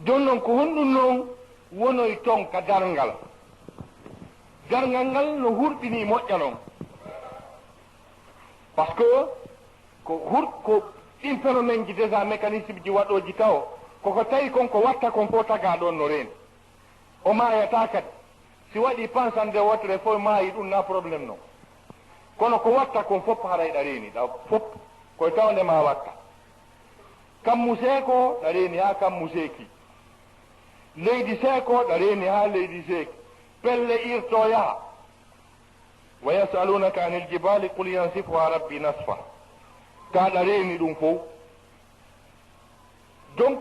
joni noon ko honɗum noon wonoy ton ka darngal ngal no hurɓini moƴƴa noon par ce que ko ɗin phénomène ji déjà mécanisme ji waɗoji taw koko tawi kon ko watta kon fo taga ɗon no reeni o mayata kadi si waɗi pensande wotere fof maayi ɗum na probléme noon kono ko watta kon fof harayɗa reeni ɗa fof koye tawde ma watta kammu seeko ɗa reeni ha kammu seeki leydi seeko ɗa reeni ha leydi seeki pelle irto yaha wa yasalunaka anil jibali qul yansifuha rabbi nasfa kaɗa reeni ɗum fof. donc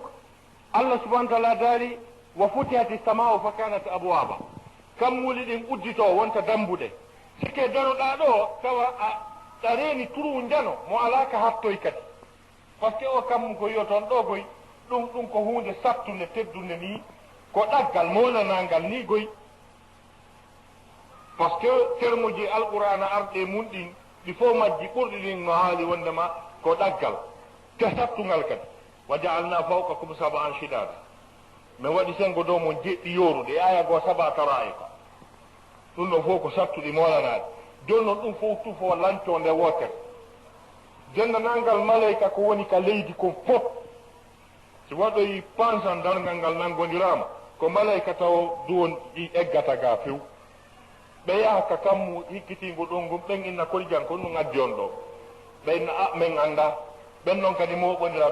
allah subahana taala daari wa futihati samau fa kanat abwaba kam wuli ɗin uddito wonta dambuɗe sikke daroɗa ɗo tawa a reeni turu jano mo alaka hattoy kadi par ce que o kam ko yiyo toon ɗo goy ɗum ko hunde sattude teddude ni ko ɗaggal monanangal ni goy par ce que termuji alqur'ana arɗe mun ɗin ɗi fof majji ɓurɗi ɗin no haali wondema ko ɗaggal te sattungal kadi wa jaalna fawqakum sab'an shidada mi waɗi sengo dow mon jeɗɗi yorude aya goo saba taraika ɗum ɗon fof ko sattuɗi molanaɗe joni noon ɗum fof tufo lanco nde wotere denndanangal malayka ko woni ka leydi kon fof si waɗoyi pensan dargal ngal nangodirama ko malayka taw duwon ɗi eggata ga few ɓe yaha ka kammu hikkitingo ɗon gum ɓen inna kolijan ko ɗum addi on ɗo ɓe inna a min anda ɓen noon kadi moɓodira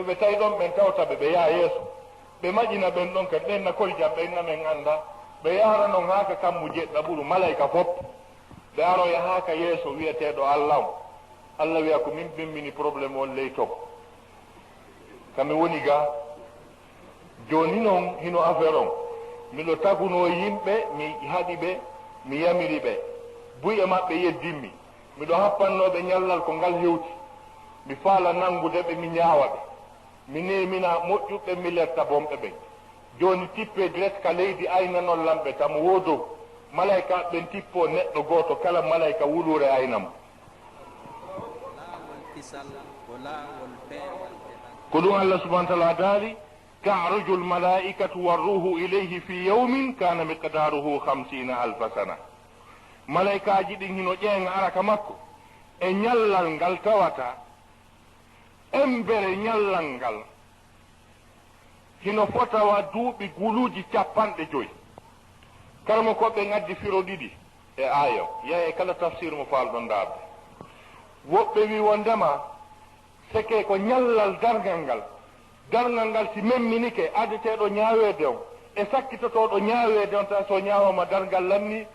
ɓe tawi ɗon ɓen tawtaɓe ɓe yaha yeeso ɓe maƴina ɓen ɗon kadi ɓe inna kolijan ɓe inna min anda ɓe yahara noon haka kammu jeɗɗa ɓuuru malayka fof ɓe aroya haka yeeso wiyeteɗo allah o allah wiya ko min bimmini probléme on ley to kami woni ga joni noon hino affaire on miɗo taguno yimɓe mi haɗi ɓe mi yamiri ɓe buye maɓɓe yeddinmi miɗo happannoɓe ñallal ko ngal hewti mi faala nangude ɓe mi ñaawa ɓe mi nemina moƴƴuɓe mi letta bomɓe ɓen joni tippe direct ka leydi aynanollamɓe tamo wodow malayka ɓen tippo neɗɗo goto kala malayka wulure aynamo ko ɗum allah subahana taala daari taruju lmalaikatu warruhu ilayhi fi yawmin kana miqdaruhu 50 alfa sana malaikaji ɗin hino ƴeenga araka makko e ñallal ngal tawata embere ñallal ngal hino fotawa duuɓi guluji 50 kalmo koɓe gaddi firo ɗiɗi e ayo yaha e kala tafsir mo falɗon darde woɓɓe wi wondema seke ko ñallal dargal ngal si memminike addeteɗo ñaawede on e sakkitotoɗo ñaawede on ta so ñaawama dargal lamni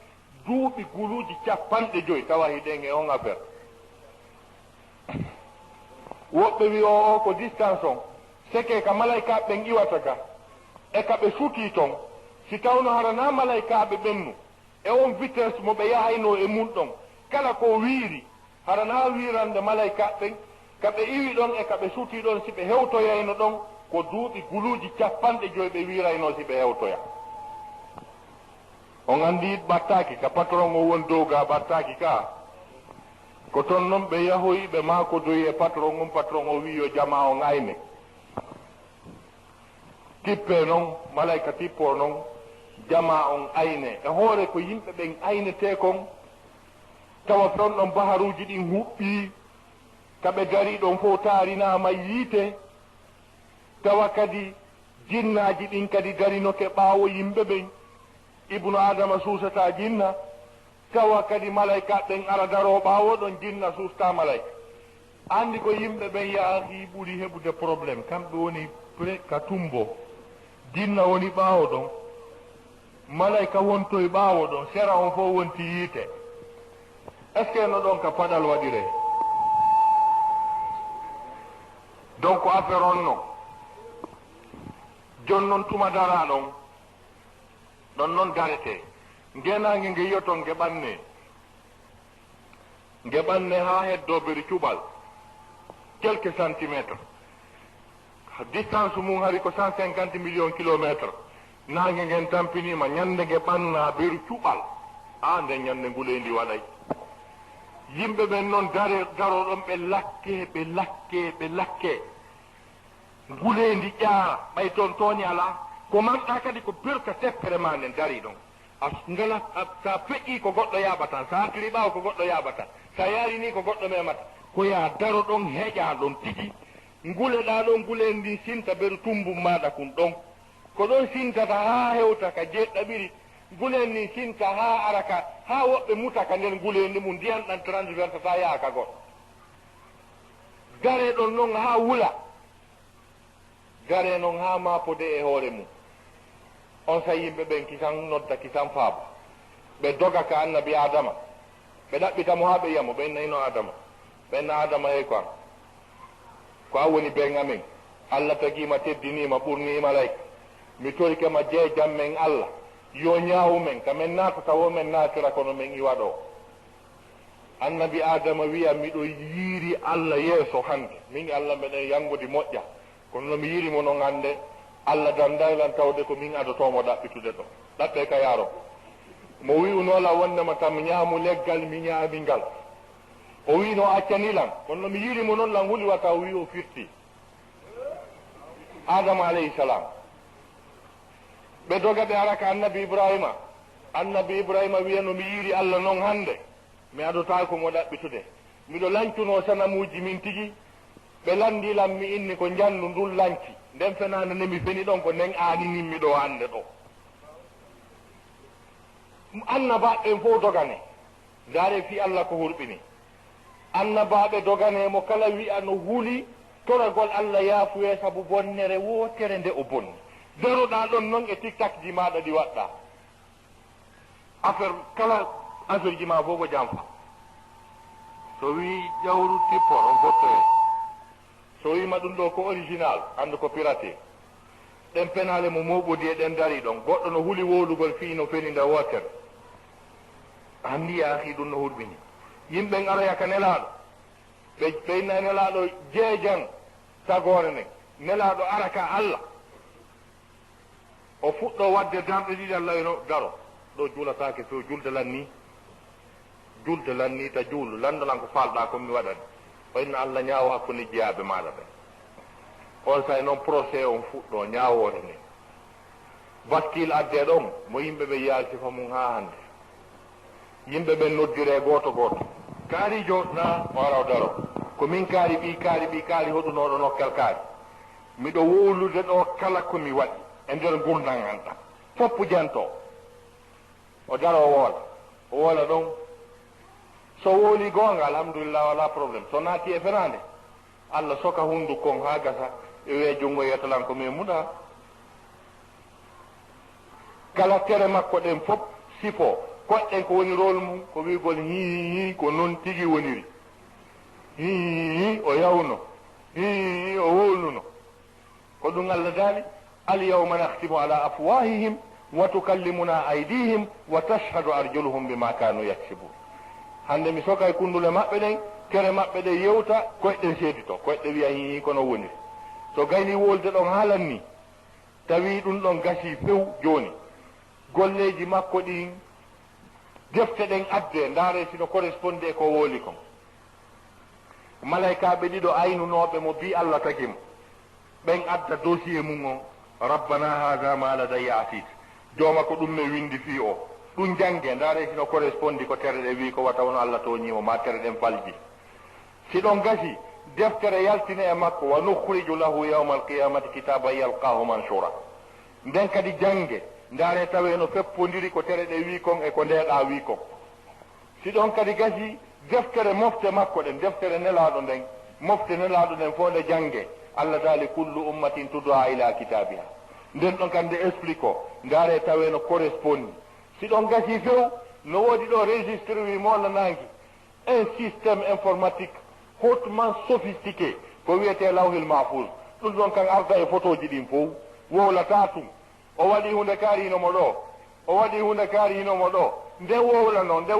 duuɓi guluji 50 tawa hiɗen e on affaire woɓɓe wi o ko distance on seke ka malaykaɓe ɓen iwata ga e kaɓe suuti toon si tawno harana malaykaɓe ɓennu e on vitesse mo ɓe yahayno e mun ɗon kala ko wiiri harana wirande malaykaɓe ɓen kaɓe iwi ɗon e kaɓe suuti ɗon si ɓe hewtoyayno ɗon ko duuɓi guluji 50 ɓe wirayno si ɓe hewtoya on andi ɓattaki ka patron o won dow ga ɓattaki ka ko toon noon ɓe yahoyi ɓe makodoyi e patron o wi yo jama o ayne tippe noon malayka tippo noon jama on ayne e hoore ko yimɓe ɓen aynete kon tawa ton ɗon baharuji ɗin huɓɓi kaɓe gari ɗon fof taarinama yiite tawa kadi jinnaji ɗin kadi darinoke ɓaawo yimɓe ɓen ibnu adama suusata jinna tawa kadi malayka ɓen ara daro ɓaawo ɗon jinna suusta malayka andi ko yimɓe ɓen yaahi ɓuuri heɓude probléme kamɓe woni ka tumbo jinna woni ɓaawo ɗon malayka wontoye ɓaawo ɗon sera on fof wonti yiite est ce que no ɗon ka paɗal waɗire donc affaire on noon jon noon tuma dara ɗon ɗon noon darete ngenange nge yiyoton ngeɓanne ha heddobere cuɓal quelques centimétres distance mum hari ko 150 millions kilométres nange ngen tampinima ñande nge ɓanna beru cuɓal a nde ñande ngulendi waɗay yimɓe ɓen noon daroɗon ɓe lakke ngulendi ƴaara ɓay toon tooñi ala ko manɗa kadi ko birka teppere ma nden dari ɗon a ngala sa feƴƴi ko goɗɗo yaɓatan sa hakkili ɓaawa ko goɗɗo yaɓatan sa yarini ko goɗɗo memata ko ya daro ɗon heƴa ɗon tigi nguleɗa ɗon ngulendi sinta beru tumbum maɗa kum ɗon ko ɗon sintata ha hewta ka jeɗɗaɓiri ngulen ni sinta ha araka ha woɓɓe mutaka nder ngulendi mum ndiyan ɗan transverse ta yaaka goɗɗo gare ɗon noon ha wula gare noon ha mapode e hoore mum on sa yimɓe ɓen kisan nodda kisan faaba ɓe doga ka annabi adama ɓe ɗaɓɓitamo ha ɓe yiyamo ɓe nayno adama ɓenna adama hey ko a woni ɓen amen allah tagima teddinima ɓurni malayka mi torikema jeejam men allah yo ñaawu men kamen naatata wo men naatira kono men iwa ɗo annabi adama wiya miɗo yiiri allah yeeso hande min allah meɗen yangude moƴƴa kono no mi yiirimo non hande allah dandaylan tawde ko min adotomo ɗaɓɓitude ɗo ɗaɓɓe ka yaaro mo wi'unola wondema tam ñaamu leggal mi ñaami ngal o wi no accanilan kono no mi yiirimo noon lan huliwata o wi o firti adama alayhi salam ɓe doga ɓe ara ka annabi ibrahima wiya no mi yiiri allah noon hande mi adotako mo ɗaɓɓitude miɗo lancuno sanamuji min tigi ɓe landilan mi inni ko jannu ndun lanci nden fenande nde mi feni ɗon ko nden aaninimmi ɗo hande ɗo annabaɓe fof dogane ndaare fi allah ko hurɓini annabaɓe doganemo kala wi'a no huuli toragol allah yaafuye saabu bonnere wotere nde o bonni daroɗa ɗon noon e tiktak ji maɗa ɗi waɗɗa affaire kala affaire ji ma fof ko jam fa so wi jawru tippor on fottoye so wima ɗum ɗo ko original anda ko piraté ɗen penale mo moɓodi e ɗen dari ɗon goɗɗo no huuli wolugol fi no feni nde wotere andi yaahi ɗum no hurɓini yimɓen araya ka nelaɗo ɓe ɓeyna nelaɗo jeejan tagore nden nelaɗo ara ka allah o fuɗɗo wadde damɗe ɗiɗi allah eno daro ɗo juulatake few julde lanni ta juulu landolan ko falɗa komi waɗani o inno allah ñaawo hakkude jeeyaɓe maɗa ɓe on say noon procès on fuɗɗo ñaawore nde baskil adde ɗon mo yimɓe ɓe yaltifa mum ha hande yimɓe ɓe noddire goto kaarijo na o ara o daro ko min kaari ɓi hoɗunoɗo nokkel kaari miɗo wowlude ɗo kala komi waɗi e nder gurdam anta foppu jento o daro o woola ɗon so wooli goonga alhamdulillah wala probléme so naati e fenande allah soka hundu kon ha gasa e wiye junngo yetalan ko min muɗa kala tere makko ɗen fof sifo koɗɗen ko woni rôle mum ko wigol hi ko noon tigi woniri hi o yawno hi o wowluno ko ɗum allah daali alyawma nahtimu ala afwahihim wa tukallimuna aydihim wa tashhadu arjuluhum bima kanu yaksibun hande mi soka e kundule maɓɓe ɗen kere maɓɓe ɗe yewta koyɗen seedito koyɗe wiya hi kono woniri so gayni wolde ɗon haalanni tawi ɗum ɗon gasi few joni golleji makko ɗin defte ɗen adde ndaare sino corresponde e ko wooli kon malaykaɓe ɗiɗo aynunoɓe mo bi allah tagimo ɓen adda dossier mum o rabbana hada ma ladayya atid jooma ko ɗum mi windi fi o ɗum jange ndaare sino correspondi ko tere ɗe wi ko wata wono allah toñimo ma tere ɗen falji si ɗon gasi deftere yaltine e makko wa nukhriju lahu yawma alqiyamati kitaba yalqahu manshura nden kadi jange ndaare tawe no feppodiri ko tere ɗe wi kon e ko ndeɗa wi kon si ɗon kadi gasi deftere mofte makko ɗen deftere nelaɗo nden mofte nelaɗo nden fo nde jange allah daali kullu ummatin tud'a ila kitabiha nden ɗon kandi explique o ndaare tawe no correspondi si ɗon gasi few no woodi ɗo registre wi molla nangi un systéme informatique hautement sophistiqué ko wiyete lawhil mahfouz ɗum ɗon kan arda e photo ji ɗin fof wowlata tum o waɗi hunde kaarinomo ɗo o waɗi hunde kaarinomo ɗo nde wowla noon nde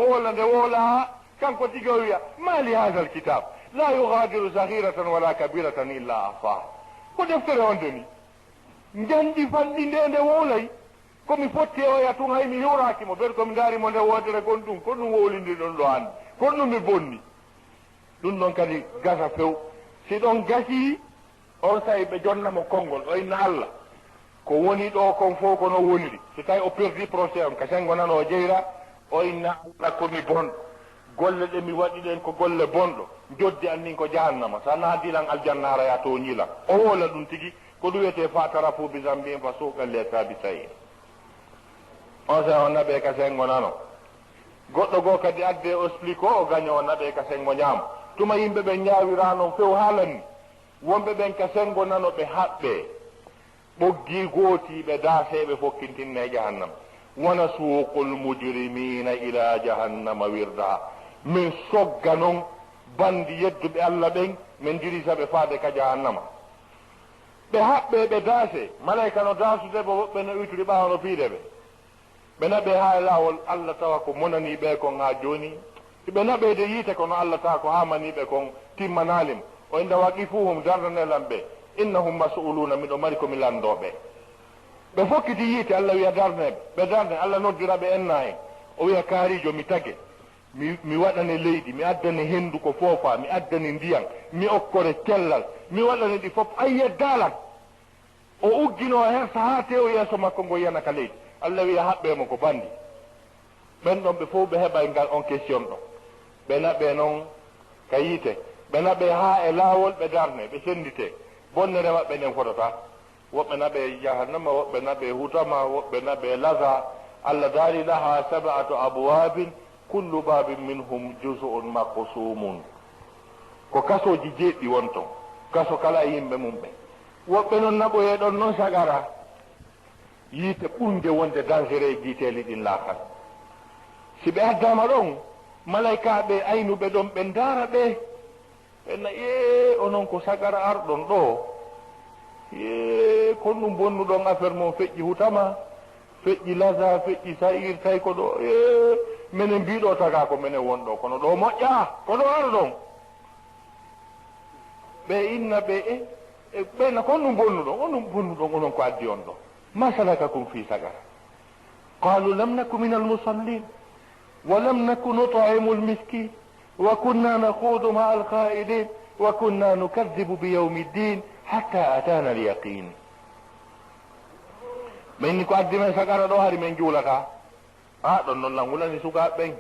wowla ha kanko tigi o wiya ma li hada l kitab la yugadiru sahiratan wala kabiratan illa ahsaha ko deftere on deni janɗi fanɗi nde wowlay komi fotti oya tun hay mi yurakimo ɓeɗ komi daarimo nde wodere gon ɗum ko ɗum wowlindi ɗon ɗo hande ko ɗum mi bonni ɗum ɗon kadi gasa few si ɗon gasi on sayi ɓe jonnamo konngol o inna allah ko woni ɗo kon fof kono woniri so tawi o perdi procès on kasengo nan o jeyra o inna allah komi bonɗo golle ɗe mi waɗi ɗen ko golle bonɗo joddi annin ko jahannama sa naadilan aljannara ya to ñilan o wola ɗum tigi ko ɗum wiyete fatara fo bi zambin fa suqalle tabi sayir on sa o naɓe kasengo nano goɗɗo goo kadi adde o explique o gagne o naɓe kasengo ñaamo tuma yimɓe ɓe ñaawira noon few haalanni wonɓe ɓen kasengo nano ɓe haɓɓe ɓoggi gootiiɓe daaseeɓe fokkintinne e jahannama wona suuqul mujrimina ila jahannama wirda min sogga noon bandi yedduɓe allah ɓen min dirisa ɓe faade ka jahannama ɓe haɓɓe ɓe daase malayka no daasude bo woɓɓe no wituri ɓaawa no fiide ɓe ɓe naɓe haa laawol allah tawa ko monani ɓe kon haa jooni ɓe naɓeede yiite kono allah tawa ko hamaniɓe kon timmanaalim o inda waqifuhum dardanelam ɓe innahum mas'uluna miɗo mari komi lanndooɓe ɓe fokkiti yiite allah wiya darneɓe ɓe darne allah noddira ɓe enna en o wiya kaarijo mi tage mi waɗane leydi mi addane henndu ko foofa mi addane ndiyan mi okkore cellal mi waɗane ɗi fof ayye daalan o uggino hersa haa tew yeeso makko ngo yiyana ka leydi allah wiya haɓɓemo ko bandi ɓen ɗon ɓe fof ɓe heɓay ngal on question ɗo ɓe naɓe noon ka yiite ɓe naɓe haa e laawol ɓe darne ɓe sendite bonnere maɓɓe nden fotata woɓɓe naɓe jahannama woɓɓe naɓe hutama woɓɓe naɓe laza allah daari laha sab'atu abwabin kullu babin minhum juz'un maqsumun ko kasoji jeeɗɗi won ton kaso kala yimɓe mum ɓe woɓɓe noon naɓoye ɗon noon sagara yiite ɓurde wonde dangereux e giiteeli ɗin laatan si ɓe addama ɗon malaikaɓe aynuɓe ɗon ɓe ndaara ɓe ɓenna onon ko sagara arɗon ɗo kon ɗum bonnuɗon affaire mon feƴƴi hutama feƴƴi laza feƴƴi sair tawi ko ɗo minen mbiɗo taga ko minen wonɗo kono ɗo moƴƴa ko ɗo ara ɗon ɓe inna ɓe ɓenna kon ɗum bonnuɗon on ɗum bonnuɗon onon ko addi on ɗo ma salakakum fi sagara qalu lam naku min almusallin wa lam naku nut'imu almiskin wa kunna nakhudu ma alqa'idin wa kunna nukadhibu biyawmi ddin hatta atana alyaqin min ko addi men sagara ɗo hari min juulata ɗon noon lan wulani sukaɓe ɓen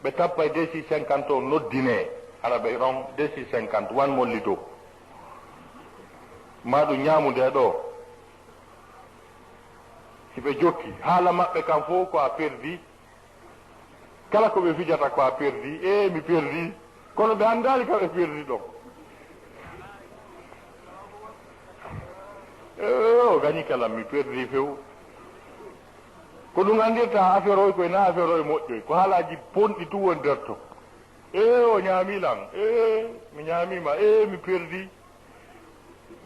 ɓe tappa e 250 o noddine araɓe ɗon 250 wan molli dow ma ɗum ñamude ɗo hiɓe jokki haala maɓɓe kam fof ko a perdi kala ko ɓe fijata ko a perdi mi perdi kono ɓe anndali ka ɓe perdi ɗon o gañi kala mi perdi few ko ɗum andirta affaire oy koye na affaire oye moƴƴoy ko haalaji ponɗi tu won nder to o ñaamilan mi ñaamima mi perdi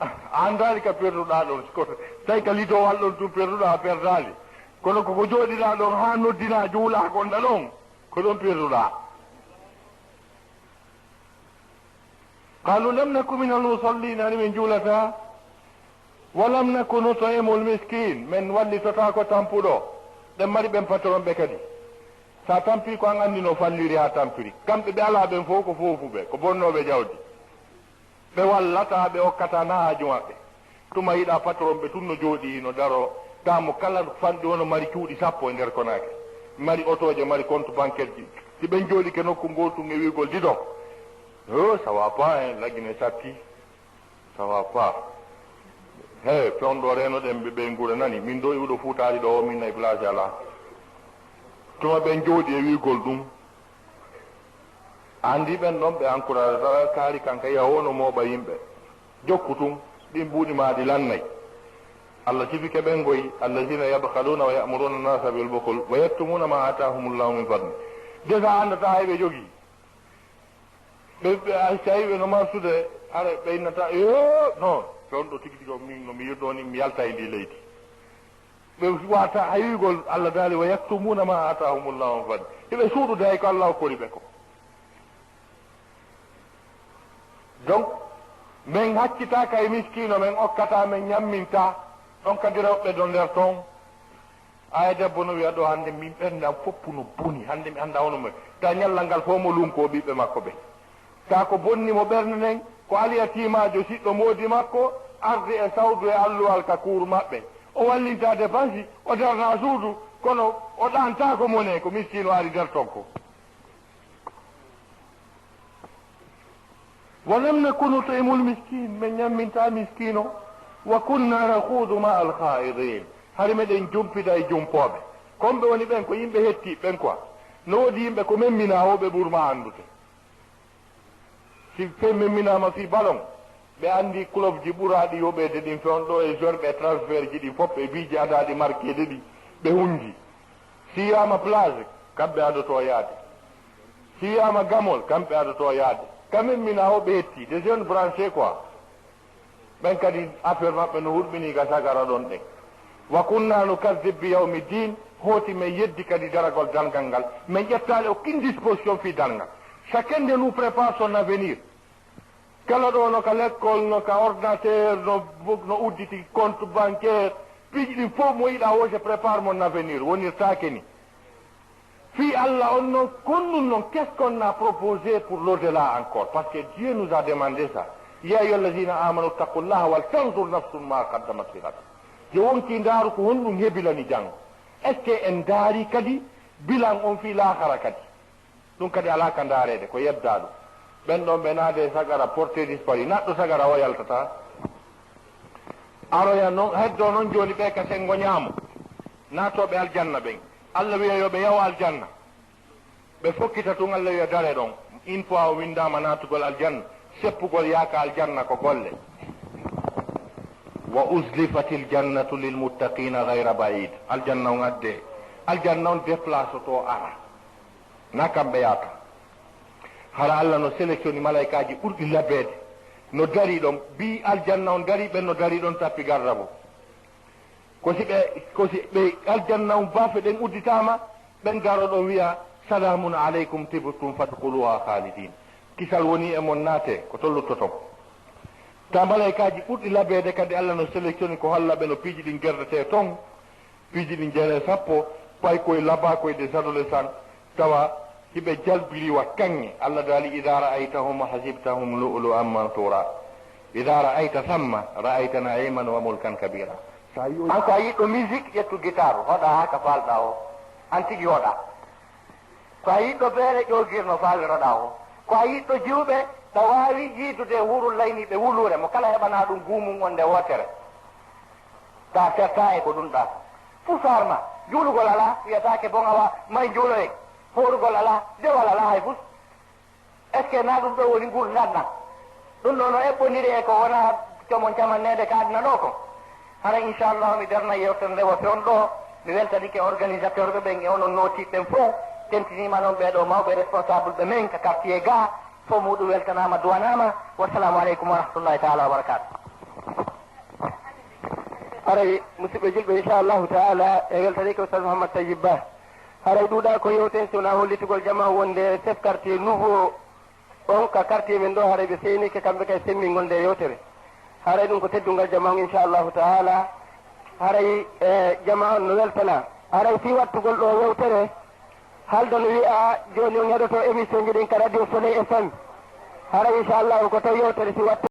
a anndali ka perduɗa ɗon koto tawi ka lidowal ɗon tum perduɗa a perdali kono koko jooɗiɗa ɗon ha noddina juula gonɗa ɗon ko ɗon perduɗa qalu lam naku min almusallin ani min juulata wa lam naku nut'imu almiskin min wallitota ko tampuɗo ɗen mari ɓen patron ɓe kadi sa tampi ko an anndi no falliri ha tampiri kamɓe ɓe ala ɓen fof ko fofuɓe ko bonnoɓe jawdi ɓe wallata ɓe hokkata na haaju maɓɓe tuma yiɗa patron ɓe tun no jooɗi no daro tamo kala fanɗi wono mari cuuɗi sappo e nder konake mari otoje mari compte bancaire ji si ɓen jooɗi ke nokku ngoltum e wigol diɗon ça va pas laggine sappi ça va pas pewɗo reno ɗen ɓe ngura nani min ɗo iwɗo fuutari ɗo o min nayi place ala tuma ɓen jooɗi e wigol ɗum andi ɓen ɗon ɓe encourage kaari kanka yahono mooɓa yimɓe jokku tun ɗin mbuuɗi maɗi lannayi allah sifike ɓen goyi allahina yabhaluna wa yamuruna nnasa bilbukul wa yaktumuna ma atahumullahu min fadli déjà andata hayɓe jogii ɓe tawi ɓe no marsude ara ɓe innata non toon ɗo tigi tigi min nomi yirdoni mi yalta e ndi leydi ɓe wata haywigol allah daali wa yaktumuna ma atahumullahu min fadli hiɓe suuɗude hay ko allah hokkori ɓe ko donc min haccitaka e miskino min okkata min ñamminta ɗon kadi rewɓe ɗo nder toon aya debbo no wiya ɗo hannde min ɓerdam foppu no boni hannde mi annda hono men ta ñallal ngal fof mo lunko ɓiɓɓe makko ɓe ta ko bonnimo ɓernde nden ko aliya timajo siɗɗo moodi makko arde e sawdu e alluwal ka kuuru maɓɓe o wallinta dépense o darna suudu kono o ɗantako mone ko miskino ari nder ton ko walam naku nut'imu lmiskin min ñamminta miskino wa kunna nakhudu ma alkhaidin hari meɗen jumpida e jumpoɓe komɓe woni ɓen ko yimɓe hetti ɓen quoi no woodi yimɓe ko memmina hoɓe ɓurma andude si fe memminama fi ballon ɓe anndi club ji ɓuraaɗi yoɓeede ɗin fewn ɗo e zone ɓe transfert ji ɗi fof ɓe biiji adaaɗi marqueede ɗi ɓe hunji si wiyama plage kamɓe adoto yaade si wiyama gamol kamɓe adoto yaade kamin mina o ɓe hetti des jeunes branché quoi ɓen kadi affaire maɓɓe no hurɓini ga sagara ɗon ɗen wa kunna no kasdib bi yawmi din hooti min yeddi kadi daragol dalgal ngal min ƴettaali aucune disposition fi dalngal chacun de nous prépare son avenir kala ɗo no ka l'école no ka ordinateur no udditi compte bancaire piiji ɗin fof mo yiɗa o je prépare mon avenir wonirtaake ni fi Allah on noon konnun noon qu'est ce qu'on a proposé pour l'au-delà encore parce que Dieu nous a demandé ça ya ayyuha allazina amanu taqullaha wal tanzur nafsum ma qaddamat li ghad yo wonki ndaaru ko honɗum hebilani janngo est ce que en daari kadi bilan on fi lahara kadi ɗum kadi ala ka ndaareede ko yebda ɗum ɓen ɗon ɓe naade sagara porté disparu naɗɗo sagara o yaltata aroya noon heddo noon joni ɓe ka sengo ñaamo naatoɓe aljanna ɓen Allah wiya yo ɓe yawa aljanna ɓe fokkita tun Allah wiya dare ɗon une fois o windama naatugol aljanna seppugol yaaka aljanna ko golle wa uslifati ljannatu lilmuttaqina gayra baid aljanna on adde aljanna on déplace to ara na kamɓe yaata hara Allah no sélectionne malaikaji ɓurɗi labbeede no dari ɗon bi aljanna on dari ɓen no dari ɗon tappi garda mo kosi ɓe aljanna on bafe ɗen udditama ɓen garo ɗon wiya salamun aleykum tibtum fadkhuluha khalidin kisal woni e mon naate ko tolluttoton ta malaikaji ɓurɗi labbeede kadi Allah no sélectionne ko holla ɓe no piiji ɗin gerdete toon piiji ɗin jeere sappo pay koye laba koye des adolescents tawa hiɓe jalbiriwa kanŋe Allah daali ida ra'aytahum hasibtahum lu'lu'an mansura ida ra'ayta thamma ra'ayta na'iman wa mulkan kabira an ko a yiɗɗo musique ƴettu guitare hoɗa ha ka falɗa o an tigi hoɗa ko a yiɗɗo beere ƴogirno faaliroɗa o ko a yiɗɗo jiwɓe ta wawi yiidude hurul layniɓe wulure mo kala heɓana ɗum gumum wonde wotere ta serta e ko ɗum ɗa fusarma juulugol ala wiyatake bon awa may juuloyen horugol ala dewal ala hay fus est ce que na ɗum ɗo woni ngur ganna ɗum ɗo no eɓɓodiri e ko wona comon camannede ka aduna ɗo ko hara inchallah mi darna yewtere nde wo fewn ɗo mi weltanike organisateur ɓe ɓen e onon notiɓɓen fof tentinima noon ɓeɗo mawɓe responsable ɓe men ka quartier ga fof muɗum weltanama duwanama wassalamu aleykum wa rahmatullahi taala wa barakatu haray musidɓe julɓe inchallahu taala e weltanike ustad mouhammad tayyib ba haray ɗuuɗa ko yewten sowona hollitugol jama wonde chef quartier nouveau on ka quartier men ɗo haray ɓe seynike kamɓe kay semmingol nde yewtere haray ɗum ko teddungal jama on inchallahu taala haray jama on no weltana haray fi wattugol ɗo yewtere haldo no wiya joni on heɗoto émission ji ɗin ka radio soleil FM haray inchallahu ko taw yewtere si wattu